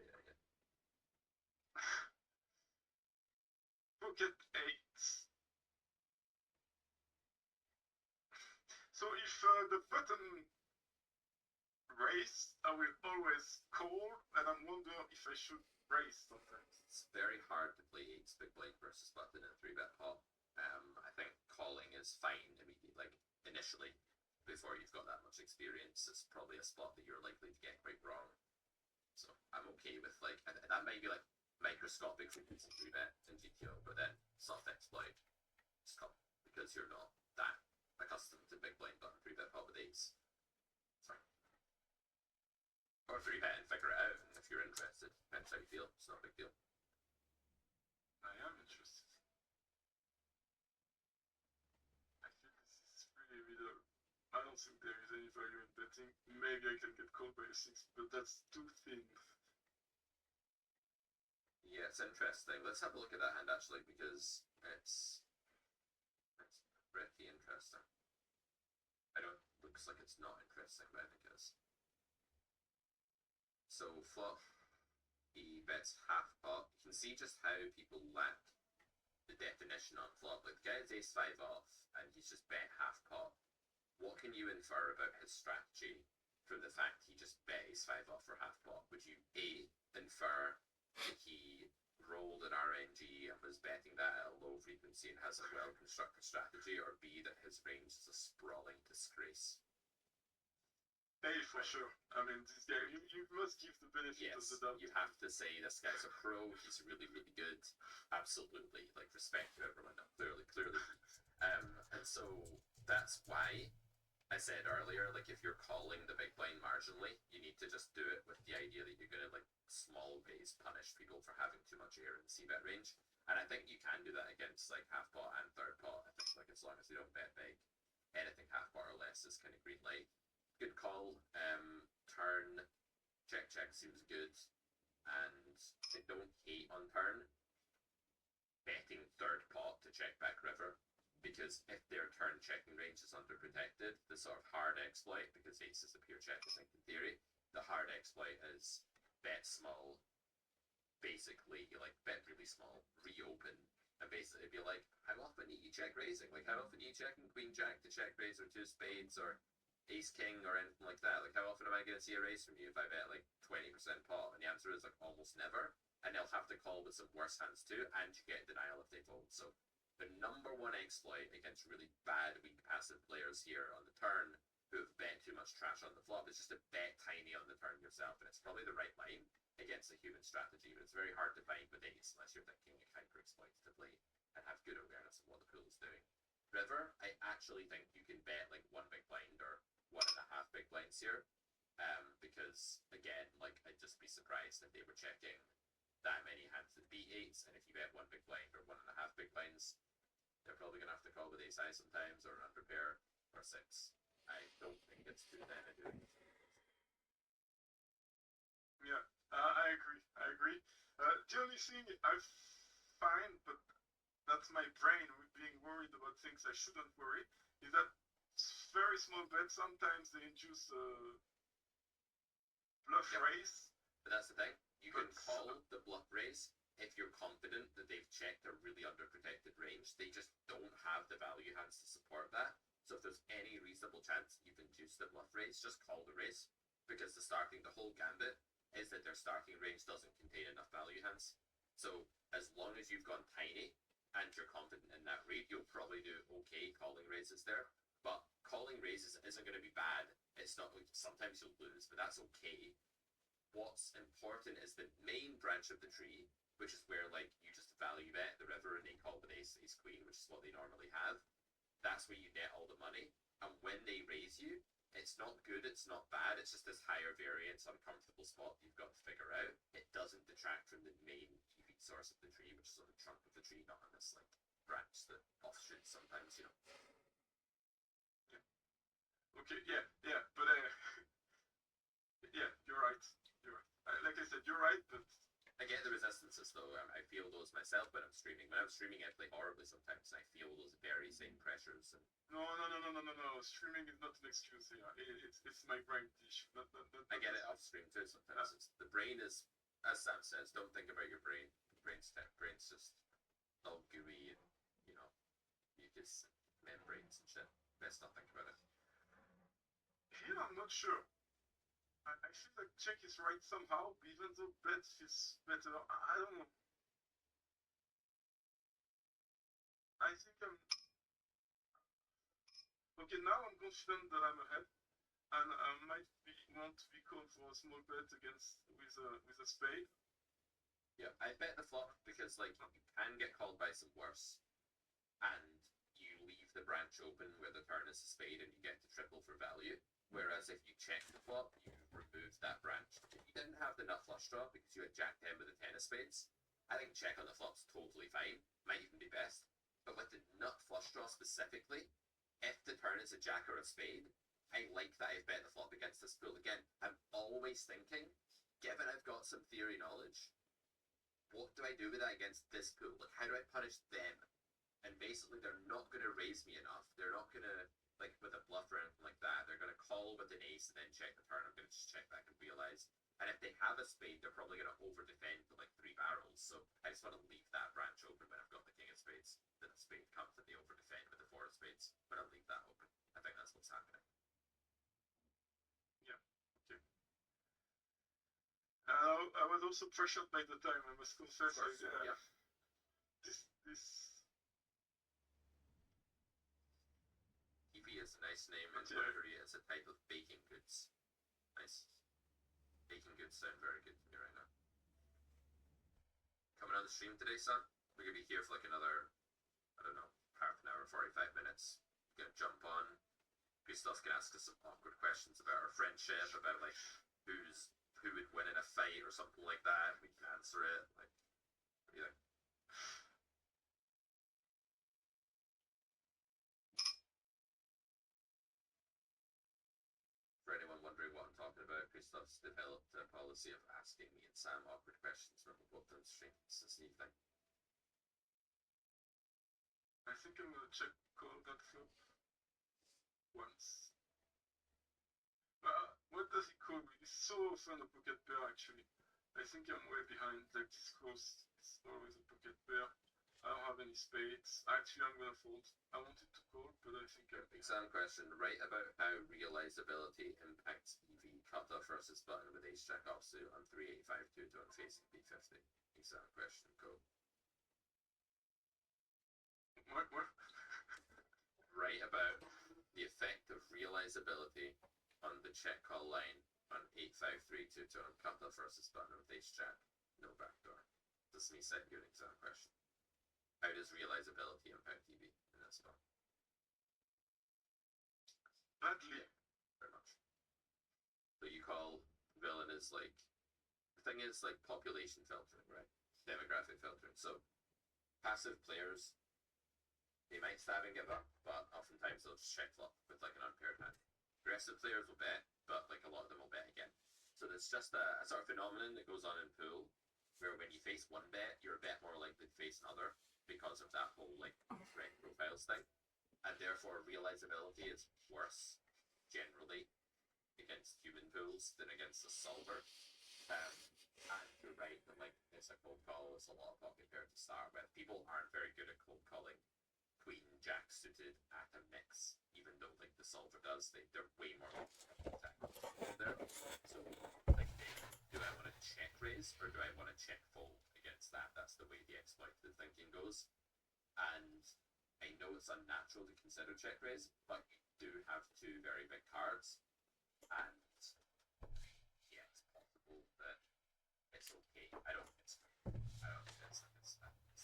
[SPEAKER 2] Pocket 8. So if the button raise, I will always call, and I'm wondering if I should raise sometimes.
[SPEAKER 1] It's very hard to play 8's big blind versus button in a 3-bet pot. I think calling is fine immediately, like initially, before you've got that much experience. It's probably a spot that you're likely to get quite wrong. So I'm okay with like, and that might be like microscopic frequency 3-bet in GTO, but then soft exploit stop because you're not that accustomed to big blind button 3-bet pot with 8's. It's fine. Or 3-bet and figure it out, and if you're interested, depends how you feel. It's not a big deal.
[SPEAKER 2] I am interested. I feel this is really middle. I don't think there is any value in betting. Maybe I can get called by a 6, but that's too thin.
[SPEAKER 1] Yeah, it's interesting. Let's have a look at that hand actually, because it's pretty interesting. I know it looks like it's not interesting, but I think it is. So flop, he bets half pot. You can see just how people lack the definition on flop. Like the guy has ace-5 off, and he's just bet half pot. What can you infer about his strategy from the fact he just bet ace-5 off for half pot? Would you A, infer that he rolled an RNG and was betting that at a low frequency and has a well-constructed strategy, or B, that his range is a sprawling disgrace?
[SPEAKER 2] A for sure. I mean, this guy, you must give the benefit of
[SPEAKER 1] Yes,
[SPEAKER 2] the doubt.
[SPEAKER 1] you have to say this guy's a pro. He's really, really good. Absolutely, like respect to everyone. No, clearly. And so that's why I said earlier, like if you're calling the big blind marginally, you need to just do it with the idea that you're gonna like small raise punish people for having too much air in the c-bet range. And I think you can do that against like half pot and third pot. I think like as long as they don't bet big, anything half pot or less is kind of green light. Good call. Turn check seems good, and I don't hate on turn betting third pot to check back river, because if their turn checking range is underprotected, the sort of hard exploit, because ace is a pure check, I think in theory, the hard exploit is bet small, basically like bet really small, reopen, and basically be like, how often are you check raising? Like how often are you checking queen jack to check raise, or two spades, or ace king, or anything like that? Like how often am I going to see a raise from you if I bet like 20% pot? And the answer is like almost never, and they'll have to call with some worse hands too, and you get denial if they fold. So the number one exploit against really bad weak passive players here on the turn who have bet too much trash on the flop is just to bet tiny on the turn yourself, and it's probably the right line against a human strategy, but it's very hard to find with ace unless you're thinking a counter exploitatively and have good awareness of what the pool is doing. River, I actually think you can bet like one big blind or 1.5 big blinds here, because again, like I'd just be surprised if they were checking that many hands that beat 8s, and if you bet one big blind or 1.5 big blinds, they're probably gonna have to call with ace high sometimes, or under pair, or 6. I don't think it's too then I do.
[SPEAKER 2] Yeah, I agree. The only thing I find, but that's my brain being worried about things I shouldn't worry, is that very small bets sometimes they induce bluff raise.
[SPEAKER 1] But that's the thing. You can call the bluff raise if you're confident that they've checked a really underprotected range. They just don't have the value hands to support that. So if there's any reasonable chance you've induced the bluff raise, just call the raise, because the whole gambit is that their starting range doesn't contain enough value hands. So as long as you've gone tiny and you're confident in that read, you'll probably do okay calling raises there. But calling raises isn't going to be bad. It's not like sometimes you'll lose, but that's okay. What's important is the main branch of the tree, which is where like you just value bet the river and they call with ace queen, which is what they normally have. That's where you net all the money. And when they raise you, it's not good, it's not bad, it's just this higher variance, uncomfortable spot you've got to figure out. It doesn't detract from the main TV source of the tree, which is on the trunk of the tree, not on this like branch that offshoots sometimes, you know.
[SPEAKER 2] Okay, yeah, but yeah, you're right. Like I said, you're right, but
[SPEAKER 1] I get the resistances though. I feel those myself when I'm streaming. When I'm streaming, I play horribly sometimes. And I feel those very same pressures. And
[SPEAKER 2] No, no, no, no, no, no, no. Streaming is not an excuse here. It's my brain issue.
[SPEAKER 1] I get it off stream too. Sometimes the brain is, as Sam says, don't think about your brain. Brain's just all gooey and you know you just membranes and shit. Best not think about it.
[SPEAKER 2] Here, I'm not sure. I feel like check is right somehow, even though bet feels better. I don't know. I think I'm okay. Now I'm confident that I'm ahead, and I might want to be called for a small bet against with a spade.
[SPEAKER 1] Yeah, I bet the flop because like you can get called by some worse, and you leave the branch open where the turn is a spade, and you get to triple for value. Whereas if you check the flop, you remove that branch. If you didn't have the nut flush draw because you had jack 10 with the 10 of spades, I think check on the flop's totally fine. Might even be best. But with the nut flush draw specifically, if the turn is a jack or a spade, I like that I've bet the flop against this pool. Again, I'm always thinking, given I've got some theory knowledge, what do I do with that against this pool? Like, how do I punish them? And basically, they're not going to raise me enough. They're not going to, like, with a bluff or anything like that. They're going to call with an ace and then check the turn. I'm going to just check back and realize. And if they have a spade, they're probably going to over defend for like 3 barrels. So I just want to leave that branch open when I've got the king of spades. Then a spade comes and they over defend with the 4 of spades. But I'll leave that open. I think that's what's happening.
[SPEAKER 2] Yeah. Okay. I was also pressured by the time. I must confess.
[SPEAKER 1] Course, yeah.
[SPEAKER 2] This.
[SPEAKER 1] EV is a nice name, and Bulgaria is a type of baking goods. Nice. Baking goods sound very good to me right now. Coming on the stream today, son. We're gonna be here for like another, I don't know, half an hour, 45 minutes. We're gonna jump on. Gustav's gonna ask us some awkward questions about our friendship, about like who would win in a fight or something like that. We can answer it. Like, what do you think? For anyone wondering what I'm talking about, Gustav's developed a policy of asking me and Sam awkward questions when we both on stream. It's this new thing.
[SPEAKER 2] I think I'm gonna check call that flop once. What does he call me? It's so often a pocket pair actually. I think I'm way behind. Like this course, it's always a pocket pair. I don't have any spades. Actually, I'm gonna fold. I wanted to call, but I think I'm
[SPEAKER 1] Exam question. Write about how realizability impacts EV cutoff versus button with ace jack offsuit on 3852 to on facing B50. Exam question. Go.
[SPEAKER 2] What?
[SPEAKER 1] Write about the effect of realizability on the check call line on 8532 to on cutoff versus button with ace jack. No backdoor. This is me setting you an exam question. How does realizability impact EV in that spot?
[SPEAKER 2] Badly.
[SPEAKER 1] Yeah, very much. So you call villain is like, the thing is like population filtering, right? Demographic filtering. So passive players, they might stab and give up, but oftentimes they'll just check flop with like an unpaired hand. Aggressive players will bet, but like a lot of them will bet again. So there's just a sort of phenomenon that goes on in pool, where when you face one bet, you're a bet more likely to face another because of that whole like red profiles thing. And therefore realizability is worse generally against human pools than against a solver. And you're right that like it's a cold call, it's a lot of pocket pair to start with. People aren't very good at cold calling queen jack suited at a mix, even though like the solver does. They're way more there. So like do I want to check raise or do I want to check fold against that? That's the way the exploitative thinking goes. And I know it's unnatural to consider check raise, but you do have 2 very big cards. And yeah, it's possible that it's okay. I don't think it's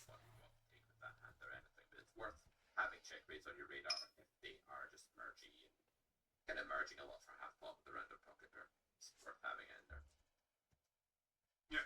[SPEAKER 1] what you want to take with that hand or anything, but it's worth having check raise on your radar if they are just merging and kind of merging a lot for half pot with the random pocket pair. It's worth having it in there.
[SPEAKER 2] Yeah.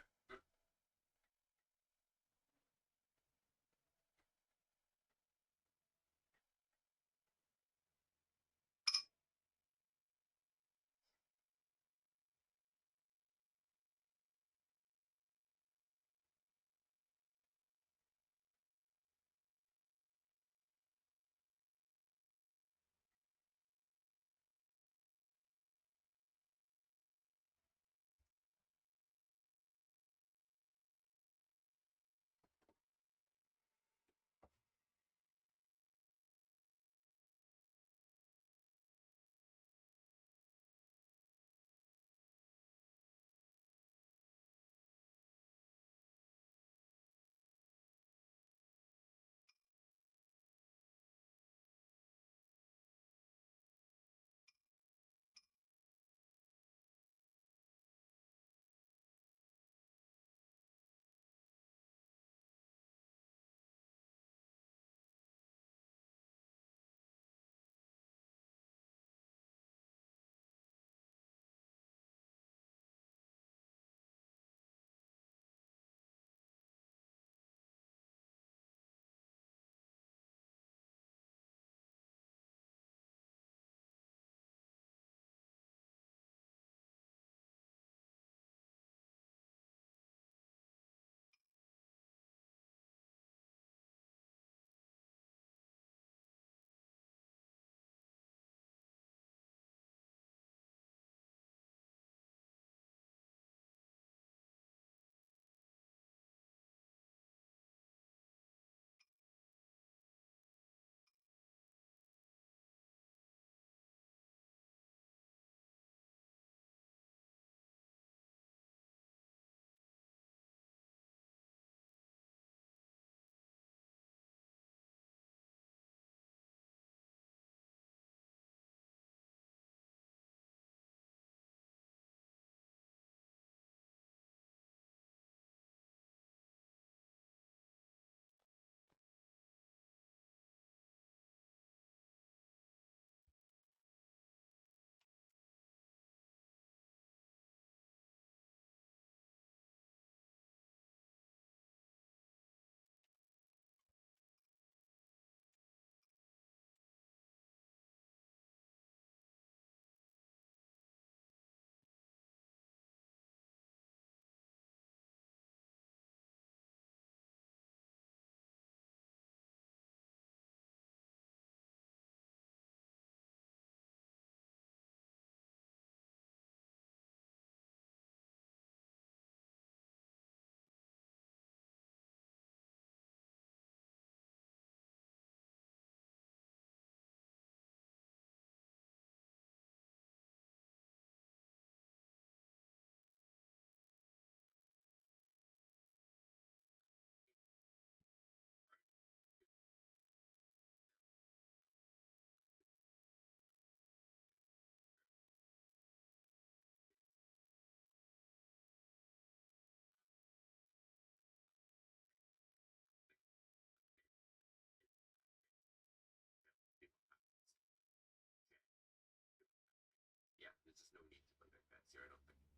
[SPEAKER 1] there's just no need to play big bets here, I don't think.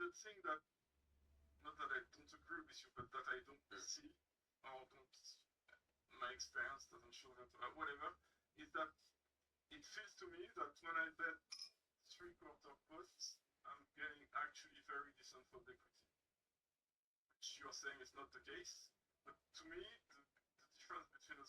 [SPEAKER 2] The thing that, not that I don't agree with you, but that I don't see, or don't, my experience doesn't show that, whatever, is that it feels to me that when I bet 3/4 posts, I'm getting actually very decent fold equity. Which you're saying is not the case, but to me, the difference between a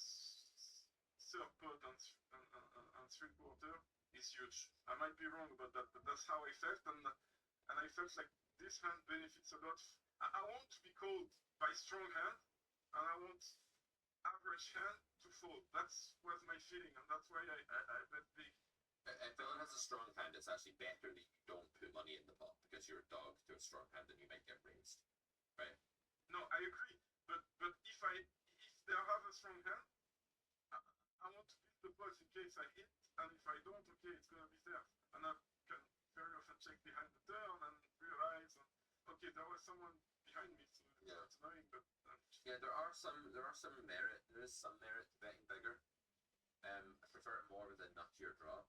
[SPEAKER 2] third pot and 3/4 is huge. I might be wrong about that, but that's how I felt, and I felt like this hand benefits a lot. I want to be called by strong hand, and I want average hand to fold. That was my feeling, and that's why I bet big.
[SPEAKER 1] If villain has a strong hand, it's actually better that you don't put money in the pot because you're a dog to a strong hand and you might get raised, right?
[SPEAKER 2] No, I agree. But if they have a strong hand, I want to build the pot in case I hit, and if I don't, okay, it's gonna be there, and I can very often check behind the turn and realize, okay, there was someone behind me, so it's annoying, but
[SPEAKER 1] yeah, there is some merit to betting bigger. I prefer it more with a nuttier draw.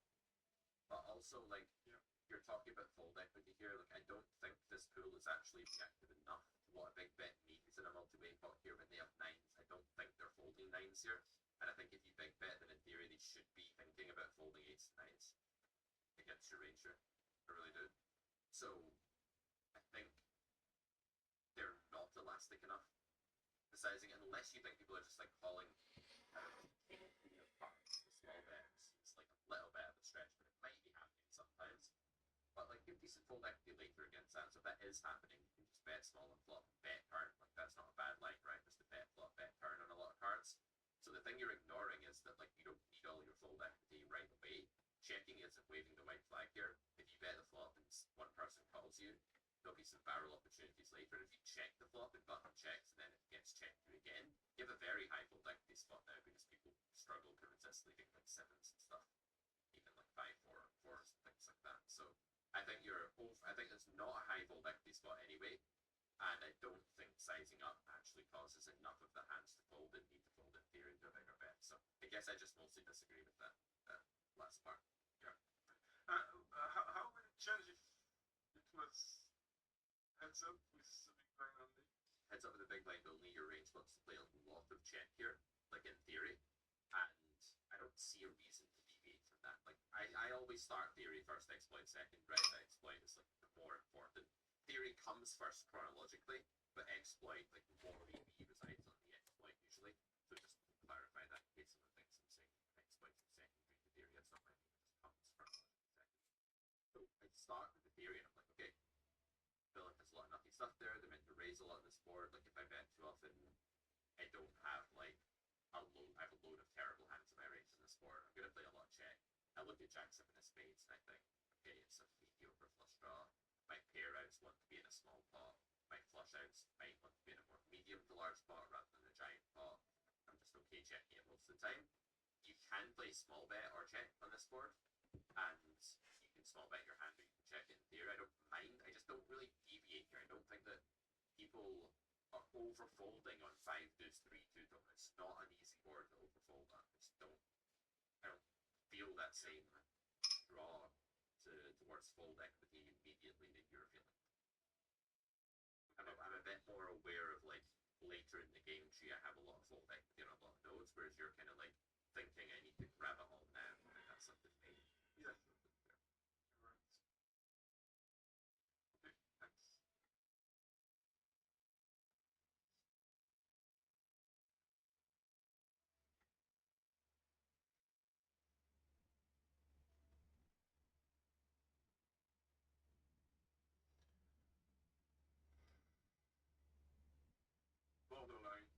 [SPEAKER 1] But also, like, you're talking about fold equity here. Like, I don't think this pool is actually reactive enough to what a big bet means in a multi-way pot here when they have nines. I don't think they're folding nines here. And I think if you big bet, then in theory they should be thinking about folding eights and nines against your range here. I really do. So, I think they're not elastic enough. The sizing, unless you think people are just like calling small bets. It's like a little bit of a stretch, but it might be happening sometimes. But like give decent fold equity later against that. So if that is happening, you can just bet small and flop and bet turn. Like that's not a bad line, right? Just to bet flop, bet turn on a lot of cards. So the thing you're ignoring is that like you don't need all your fold equity right away. Checking isn't waving the white flag here. If you bet the flop and one person calls you, there'll be some barrel opportunities later. And if you check the flop and button checks and then it gets checked through again, you have a very high fold equity spot now because people struggle to resist leaving like sevens and stuff, even like 5-4 fours and things like that. So I think it's not a high fold equity spot anyway, and I don't think sizing up actually causes enough of the hands to fold and need to fold in theory into a bigger bet. So I guess I just mostly disagree with that last part.
[SPEAKER 2] Yeah. How would it change if it was heads up with the big blind only?
[SPEAKER 1] Heads up with the big blind only, your range wants to play a lot of check here, like in theory, and I don't see a reason to deviate from that. Like I always start theory first, exploit second, right? Exploit is like the more important. Theory comes first chronologically, but exploit, like more EV resides on the exploit usually. So just to clarify that in case someone thinks I'm saying exploit is secondary to theory, that's not my name, it just comes chronologically second. So I start with the theory and I'm like, okay, villain has a lot of nutty stuff there, they're meant to raise a lot of this board. Like if I bet too often, I don't have like I have a load of terrible hands in my range in this board. I'm gonna play a lot of check. I look at Jack 7 of spades and I think, okay, it's a mediocre flush draw. My pair outs want to be in a small pot. My flush outs might want to be in a more medium to large pot rather than a giant pot. I'm just okay checking it most of the time. You can play small bet or check on this board, and you can small bet your hand or you can check it in theory. I don't mind. I just don't really deviate here. I don't think that people are overfolding on 5 deuce 3 2 tone. It's not an easy board to overfold on. I don't feel that same draw towards fold equity immediately that you're feeling. I'm a bit more aware of like later in the game tree I have a lot of fold equity on a lot of nodes, whereas you're kind of like thinking I need to grab it all now. And that's something maybe.
[SPEAKER 2] Yeah. You're right. Okay, thanks. Borderline.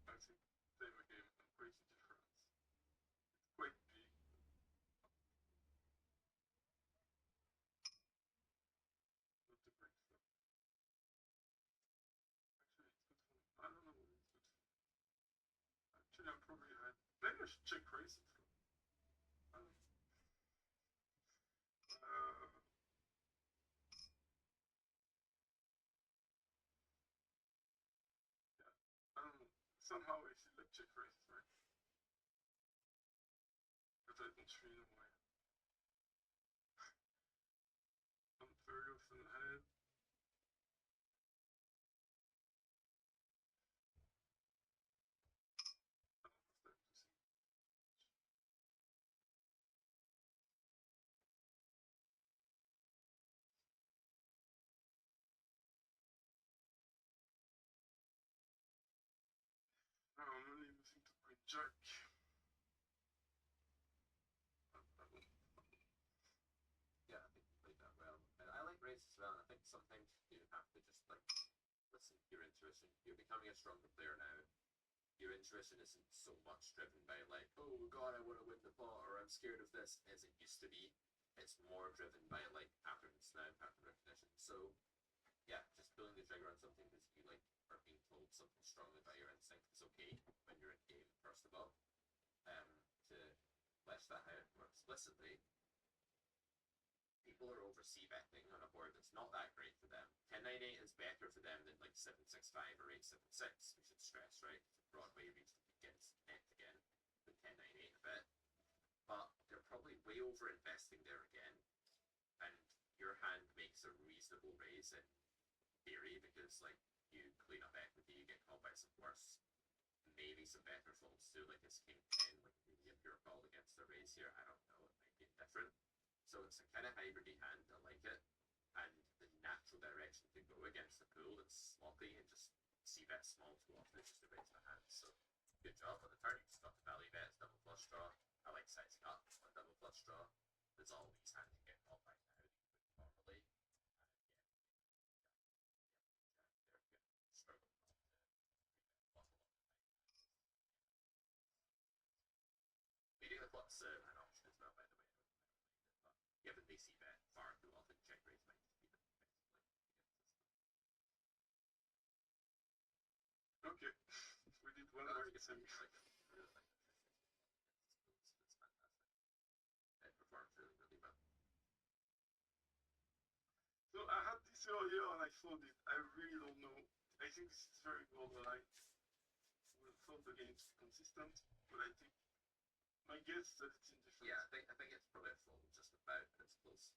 [SPEAKER 2] I think same again and pretty different. It's quite big. Not a great flop. Actually, it's good for me. I don't know what it's good for. Actually, I'm probably high. Maybe I should check raise it flop. I don't know. Yeah. I don't know. Somehow I feel like check raise, right? But I don't really know why.
[SPEAKER 1] sometimes you have to just like listen to your intuition. You're becoming a stronger player now. Your intuition isn't so much driven by like, oh god, I want to win the pot, or I'm scared of this, as it used to be. It's more driven by like patterns now, pattern recognition. So yeah, just pulling the trigger on something because you like are being told something strongly by your instinct is okay when you're in game. First of all, to flesh that out more explicitly, people are over c-betting on a board that's not that great for them. 10-9-8 is better for them than like 7-6-5 or 8-7-6. We should stress, right? It's a Broadway reach against net again with 10-9-8 a bit. But they're probably way over investing there again. And your hand makes a reasonable raise in theory because like you clean up equity, you get called by some worse, maybe some better folds too, like his king 10, like maybe a pure call against the raise here. I don't know, it might be different. So it's a kind of hybridy hand, I like it. And the natural direction to go against the pool that's sloppy and just see bet small too often is just to raise the hand. So good job on the turn. You just got the value bet, double flush draw. I like sizing up on double flush draw. There's all these hands you get called by now that you wouldn't normally. They're going to struggle not to rebet bluff a lot of the time. Leading the flop's an option as well, by the way. But given they see bet far too often, check raise might just be the best play against this.
[SPEAKER 2] Okay, we did one more exam.
[SPEAKER 1] Really like the it's fantastic. It performs really, really well.
[SPEAKER 2] So I had this earlier and I fold it. I really don't know. I think this is very borderline. We'll fold the game to be consistent, but I think my guess is that it's indifferent.
[SPEAKER 1] Yeah, I think it's probably a fold just about, but it's close.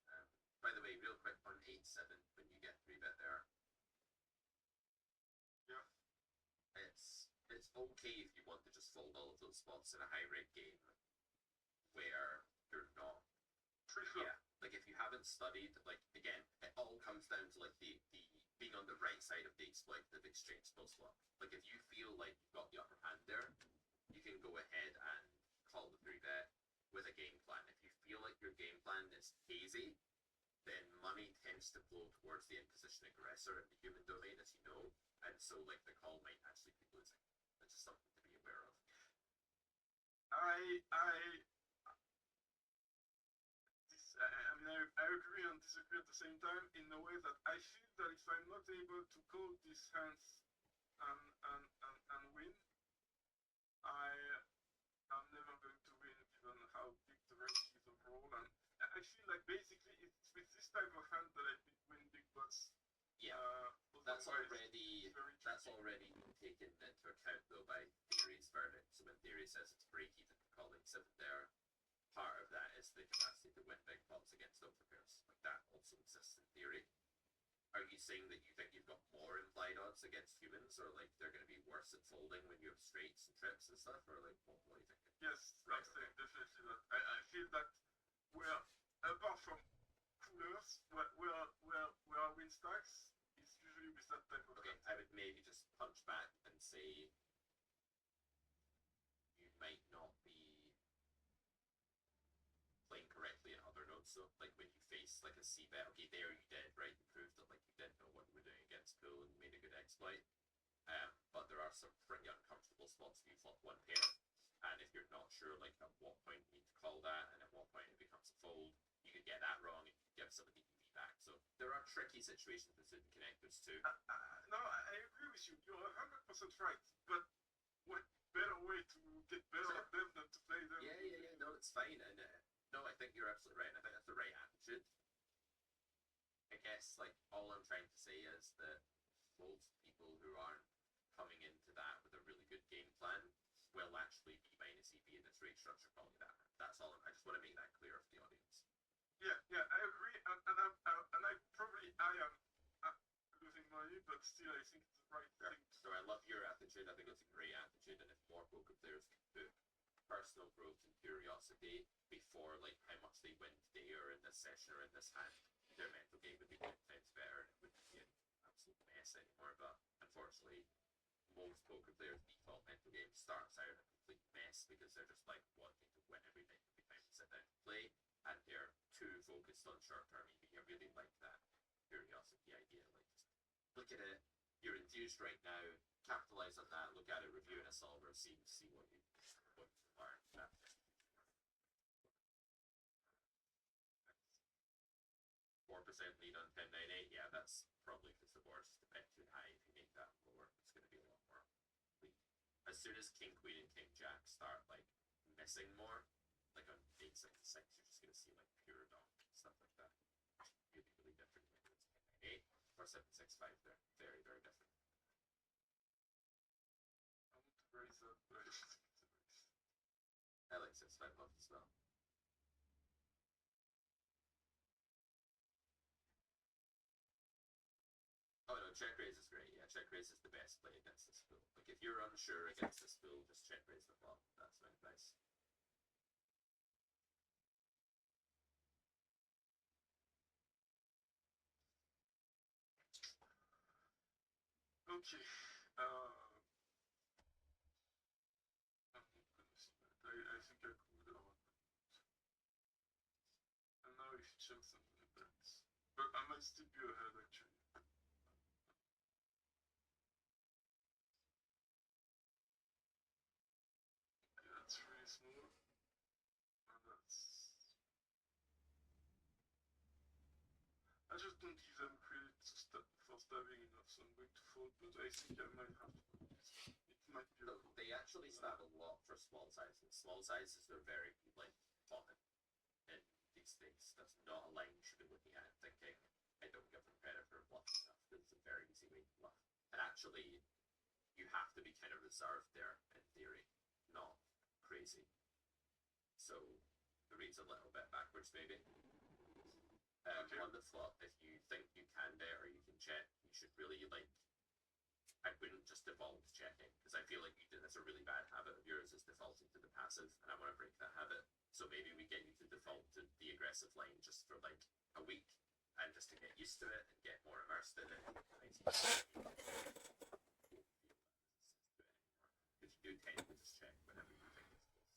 [SPEAKER 1] By the way, real quick on 8-7, when you get 3-bet there,
[SPEAKER 2] Yeah.
[SPEAKER 1] it's okay if you want to just fold all of those spots in a high rate game where you're not. Yeah, like if you haven't studied, like again, it all comes down to like the being on the right side of the exploitative exchange post flop. Like if you feel like you've got the upper hand there, you can go ahead and call the 3-bet with a game plan. If you feel like your game plan is hazy, then money tends to flow towards the in-position aggressor in the human domain, as you know, and so like the call might actually be losing. That's just something to be aware of.
[SPEAKER 2] I agree and disagree at the same time in the way that I feel that if I'm not able to call these hands and win, I'm never going to win given how big the risk is overall. And I feel like basically it's with this type of hand that I win big bucks.
[SPEAKER 1] Yeah, that's already taken into account though by theory's verdict. So when theory says it's break even for calling 7 there, part of that is the capacity to win big pots against overpairs. Like that also exists in theory. Are you saying that you think you've got more implied odds against humans, or like they're going to be worse at folding when you have straights and trips and stuff, or like what are you thinking?
[SPEAKER 2] Yes, right, I'm saying definitely that. I feel that we're apart from coolers, where our win stacks is usually with that type of.
[SPEAKER 1] Okay, I would maybe just punch back and say you might not be playing correctly in other nodes. So like when you face like a c-bet, okay, there you did, right? You proved that like you didn't know what you were doing against pool and you made a good exploit. But there are some pretty uncomfortable spots if you flop one pair. And if you're not sure like at what point you need to call that and at what point it becomes a fold, you could get that wrong and you give somebody EV back. So there are tricky situations with certain connectors too.
[SPEAKER 2] No, I agree with you. You're 100% right. But what better way to get better at them than to play them?
[SPEAKER 1] Yeah. No, it's fine. And no, I think you're absolutely right. And I think that's the right attitude. I guess like all I'm trying to say is that most people who aren't coming into that with a really good game plan will actually be minus EV in its rate structure calling that. That's all. I just want to make that clear for the audience.
[SPEAKER 2] Yeah, I agree, and I am losing money, but still I think it's the right thing.
[SPEAKER 1] So I love your attitude. I think it's a great attitude, and if more poker players can put personal growth and curiosity before like how much they win today or in this session or in this hand, their mental game would be 10 times better and it wouldn't be an absolute mess anymore. But unfortunately, most poker players' default mental game starts out a complete mess because they're just like wanting to win every night every time they sit down to play, and they're too focused on short-term EV. I really like that. curiosity idea. Like, just look at it. You're enthused right now. Capitalize on that. Look at it. Review in a solver. See what you learn. 4% lead on 10-9-8. Yeah, that's probably because the board's just a bit too high. If you make that lower, it's going to be a lot more lead. As soon as King Queen and King Jack start like missing more, like on 8-6-6, you're just going to see like pure donk stuff like that. Really, really different when it's 10-9-8 or 7-6-5. They're very, very different.
[SPEAKER 2] I want to raise up, but I just get to raise.
[SPEAKER 1] I like 6-5 love as well. Oh no, check raise is great. Yeah, check raise is the best play against this pool. Like if you're unsure against this pool, just check raise the flop. That's my advice.
[SPEAKER 2] Okay. I'm not gonna see that. I think I could and now if you check some of the bets. But I might still be ahead actually. Okay, that's really small. And that's I just don't give them credit for stabbing enough, so I'm going to fold, but I think I might have to. It might be.
[SPEAKER 1] No, they actually stab a lot for small sizes. Small sizes are very like common in these things. That's not a line you should be looking at and thinking, I don't give them credit for bluff stuff. It's a very easy way to bluff. And actually, you have to be kind of reserved there in theory, not crazy. So the read's a little bit backwards, maybe.
[SPEAKER 2] Okay.
[SPEAKER 1] On the flop, if you think you can bet or you can check, you should really like. I wouldn't just default to checking because I feel like that's a really bad habit of yours is defaulting to the passive, and I want to break that habit. So maybe we get you to default to the aggressive line just for like a week, and just to get used to it and get more immersed in it. If you do tend to just check whenever you think it's close.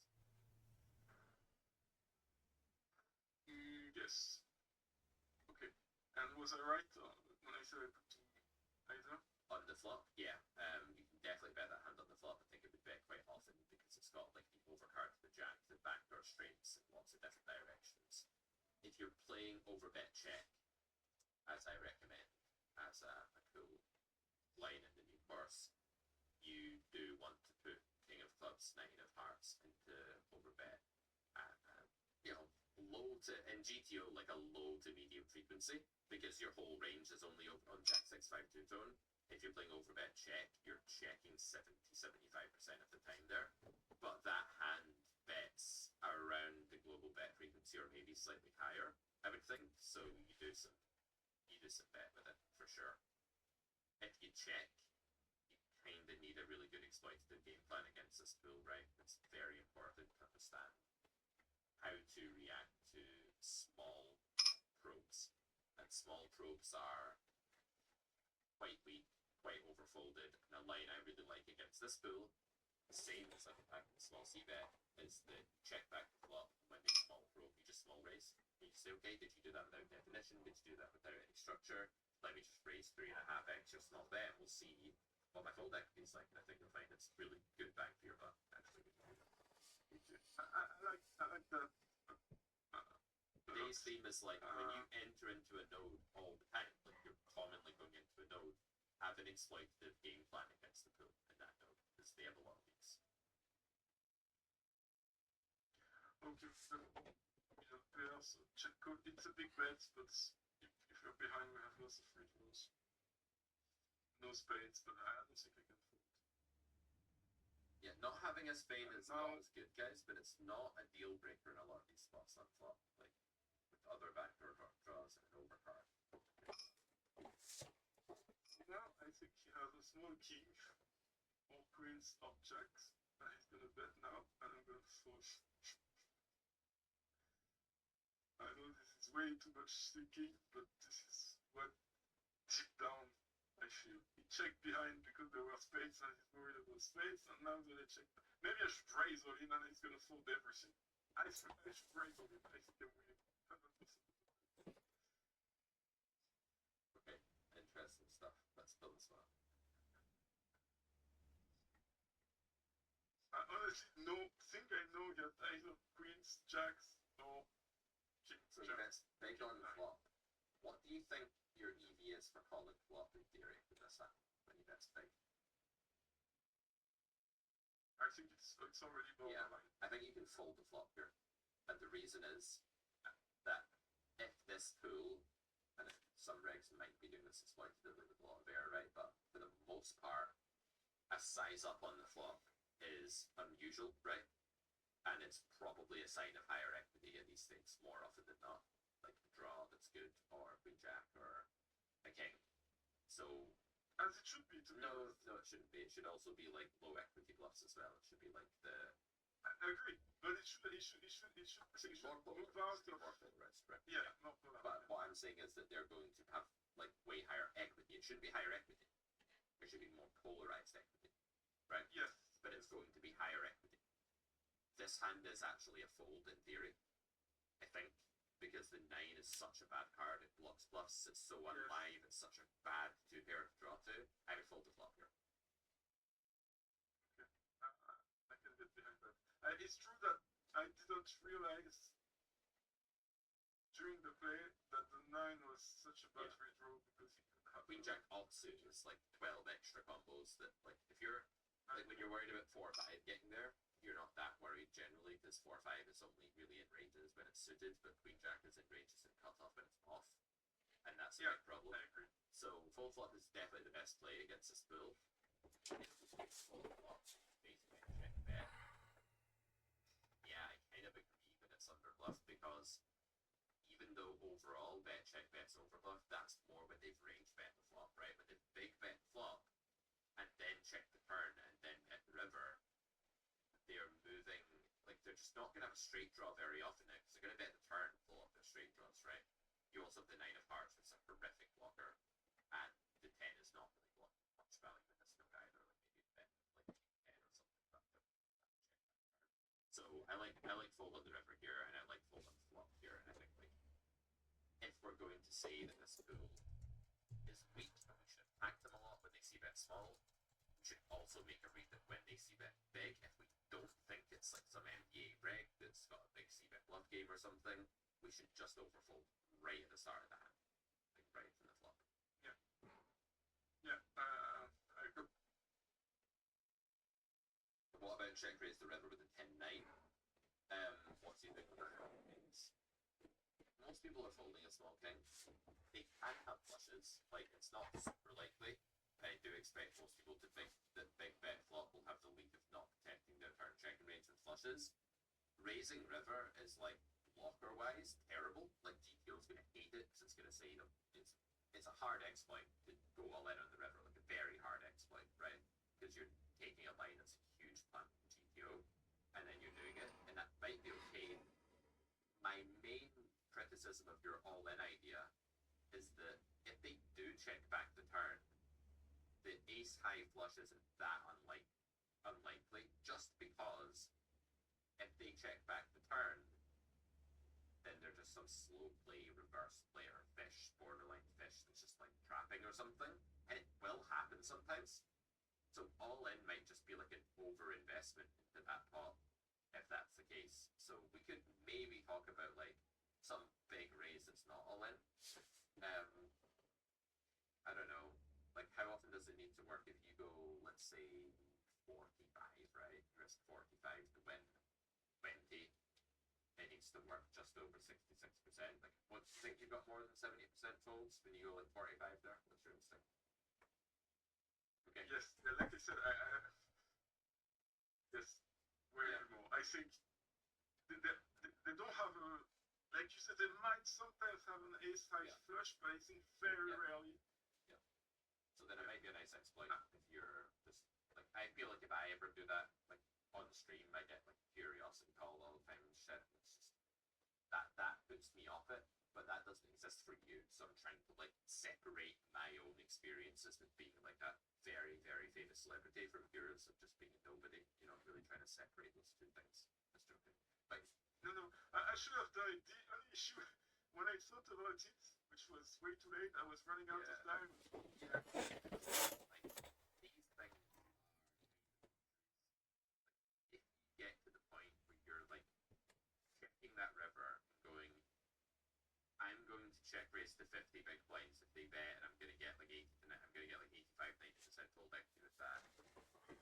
[SPEAKER 2] Yes. Okay. And was I right when I said I put two either?
[SPEAKER 1] On the flop, yeah. You can definitely bet that hand on the flop. I think it would bet quite often because it's got like the overcard, the jack, the backdoor straights, and lots of different directions. If you're playing overbet check, as I recommend, as a cool line in the new course, you do want to put King of Clubs, Nine of Hearts into overbet at low to in GTO like a low to medium frequency because your whole range is only on Jack 6-5 two-tone. If you're playing overbet check, you're checking 70-75% of the time there. But that hand bets around the global bet frequency or maybe slightly higher, I would think. So you do some bet with it for sure. If you check, you kind of need a really good exploitative game plan against this pool, right? It's very important to understand how to react to small probes. And small probes are quite weak, quite overfolded. And a line I really like against this pool, same as like attacking the small c-bet, is the check back the flop. When they small probe, you just small raise. You just say, okay, did you do that without definition? Did you do that without any structure? Let me just raise 3.5x your small bet. We'll see what my fold equity is like. And I think you'll find it's really good bang for your buck, actually.
[SPEAKER 2] I like that.
[SPEAKER 1] Today's theme is like when you enter into a node all the time, like you're commonly going into a node, have an exploitative game plan against the pool in that node because they have a lot of these.
[SPEAKER 2] Okay, so middle pair, so check call. It's a big bet, but if you're behind, we have lots of free draws. No spades, but I don't think I can fold.
[SPEAKER 1] Yeah, not having a spade is not as good, guys, but it's not a deal breaker in a lot of these spots on flop, like with other backdoor draws and an overcard.
[SPEAKER 2] Now I think he has a small king, or queens, or jacks, and he's gonna bet now, and I'm gonna fold. I know this is way too much thinking, but this is what deep down I feel. He checked behind because there were spades and he's worried about spades, and now that I check, maybe I should raise all in and he's gonna fold everything. I should raise all in, I think I'm winning 100%.
[SPEAKER 1] on the spot.
[SPEAKER 2] I honestly think I know that either queens, jacks, or kings.
[SPEAKER 1] So he bets big on the flop. What do you think your EV is for calling flop in theory with this hand when he bets big?
[SPEAKER 2] I think it's already borderline.
[SPEAKER 1] I think you can fold the flop here. And the reason is that if this pool, and some regs might be doing this exploitatively with a lot of air, right? But for the most part, a size up on the flop is unusual, right? And it's probably a sign of higher equity in these things more often than not. Like a draw that's good, or queen jack, or a king. So
[SPEAKER 2] as it should be, to me.
[SPEAKER 1] No, it shouldn't be. It should also be like low equity bluffs as well. It should be like the.
[SPEAKER 2] I agree, but it should move out of
[SPEAKER 1] more polarized, right?
[SPEAKER 2] Yeah, more polarized.
[SPEAKER 1] But what I'm saying is that they're going to have like way higher equity. It shouldn't be higher equity. It should be more polarized equity, right?
[SPEAKER 2] Yes.
[SPEAKER 1] But it's going to be higher equity. This hand is actually a fold in theory, I think, because the 9 is such a bad card. It blocks bluffs. It's so unlive. It's such a bad 2 pair to draw to. I would fold the flop here.
[SPEAKER 2] Okay. I can get behind that. It's true that I didn't realize during the play that the 9 was such a bad redraw because he could have
[SPEAKER 1] queen jack offsuit is like 12 extra combos that, like, if you're like when you're worried about 4 or 5 getting there, you're not that worried generally because 4 or 5 is only really in ranges when it's suited, but queen jack is in ranges and cut off when it's off, and that's a big problem.
[SPEAKER 2] I agree.
[SPEAKER 1] So fold flop is definitely the best play against this pool. Fold flop, basically check bet. Yeah, I kind of agree that it's under bluff because even though overall bet check bets over bluff, that's more when they've range bet the flop, right? When they've big bet flop and then check the turn and then bet the river, they're moving, like they're just not going to have a straight draw very often now because they're going to bet the turn full of their straight draws, right? You also have the 9 of hearts, which is a horrific blocker, and the 10 is not really blocking much value in this note either, like maybe bet like 10 or something, but check that turn. So I like fold on the river here, and I like fold on the flop here, and I think like if we're going to say that this pool is weak and we should attack them a lot when they see bet small, we should also make a read that when they see bet big, if we don't think it's like some NBA reg that's got a big see bet bluff game or something, we should just overfold right at the start of the hand, like right from the flop.
[SPEAKER 2] Yeah. Yeah. I agree.
[SPEAKER 1] What about check raise the river with the 10-9? What's he thinking about kings? Most people are folding a small king. They can have flushes, like it's not super likely. I do expect most people to think that big bet flop will have the lead of not protecting their turn checking range with flushes. Raising river is like blocker wise terrible. Like GTO is going to hate it because it's going to say, you know, it's a hard exploit to go all in on the river, like a very hard exploit, right? Because you're taking a line that's a huge punt in GTO and then you're doing it, and that might be okay. My main criticism of your all-in idea is that if they do check back the turn, the ace high flush isn't that unlikely, just because if they check back the turn, then they're just some slow play, reverse play, or fish, borderline fish that's just like trapping or something, and it will happen sometimes. So all in might just be like an over investment into that pot if that's the case. So we could maybe talk about like some big raise that's not all in. I don't know, like how often does it need to work if you go, let's say 45, right? You risk 45 to win 20. It needs to work just over 66%. Like, what do you think you've got more than 70% folds when you go like 45 there? What's your instinct? Okay.
[SPEAKER 2] Yes, like I said, yes, way more. I think they don't have a, like you said, they might sometimes have an ace high flush, but I think very rarely.
[SPEAKER 1] Yeah. So then it might be a nice exploit if you're just like, I feel like if I ever do that, like on the stream, I get like curiosity call all the time and shit. It's just that puts me off it, but that doesn't exist for you. So I'm trying to like separate my own experiences with being like a very, very famous celebrity from yours of just being a nobody. You know, really trying to separate those two things. That's joking. Like,
[SPEAKER 2] no, I should have done it. The only issue when I thought about it, which which was way too late. I was running out of time.
[SPEAKER 1] Yeah. Like, these things if you get to the point where you're like checking that river and going, I'm going to check raise to 50 big blinds if they bet, and I'm going to get like 80, I'm going to get like 85, 90% total equity with that.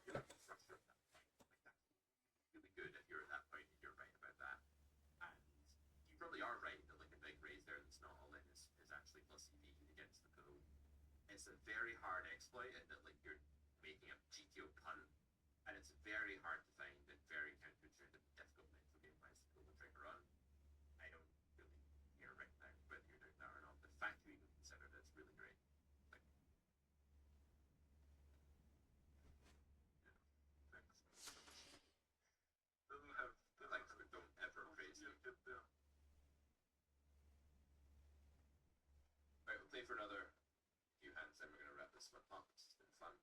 [SPEAKER 1] You're not frustrated at that point. Like, that's really good if you're at that point and you're right about that. And you probably are right that like a big raise there that's not all in is actually plus EV against the pool. It's a very hard exploit that like you're making a GTO punt, and it's very hard to find and very counterintuitive and difficult mental game wise to pull the trigger on. I don't really care right now whether you're doing that or not. The fact you even considered it's really great. Like,
[SPEAKER 2] Thanks. Doesn't have.
[SPEAKER 1] thanks, but don't ever praise you.
[SPEAKER 2] Get there.
[SPEAKER 1] Right, we'll play for another few hands, then we're going to wrap this one up. It's been fun.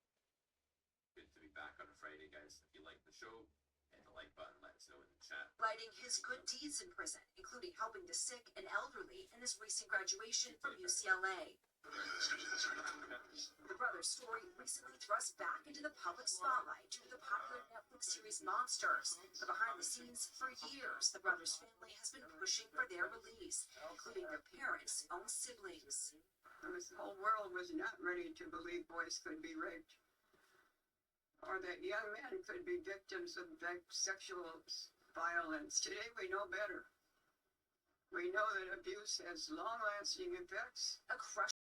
[SPEAKER 1] Good to be back on a Friday, guys. If you like the show, hit the like button, let us know in the chat.
[SPEAKER 3] Highlighting his good deeds in prison, including helping the sick and elderly in his recent graduation from UCLA. The brother's story recently thrust back into the public spotlight due to the popular Netflix series Monsters. But behind the scenes, for years, the brother's family has been pushing for their release, including their parents' own siblings.
[SPEAKER 4] The whole world was not ready to believe boys could be raped, or that young men could be victims of sexual violence. Today we know better. We know that abuse has long-lasting effects.
[SPEAKER 3] A crush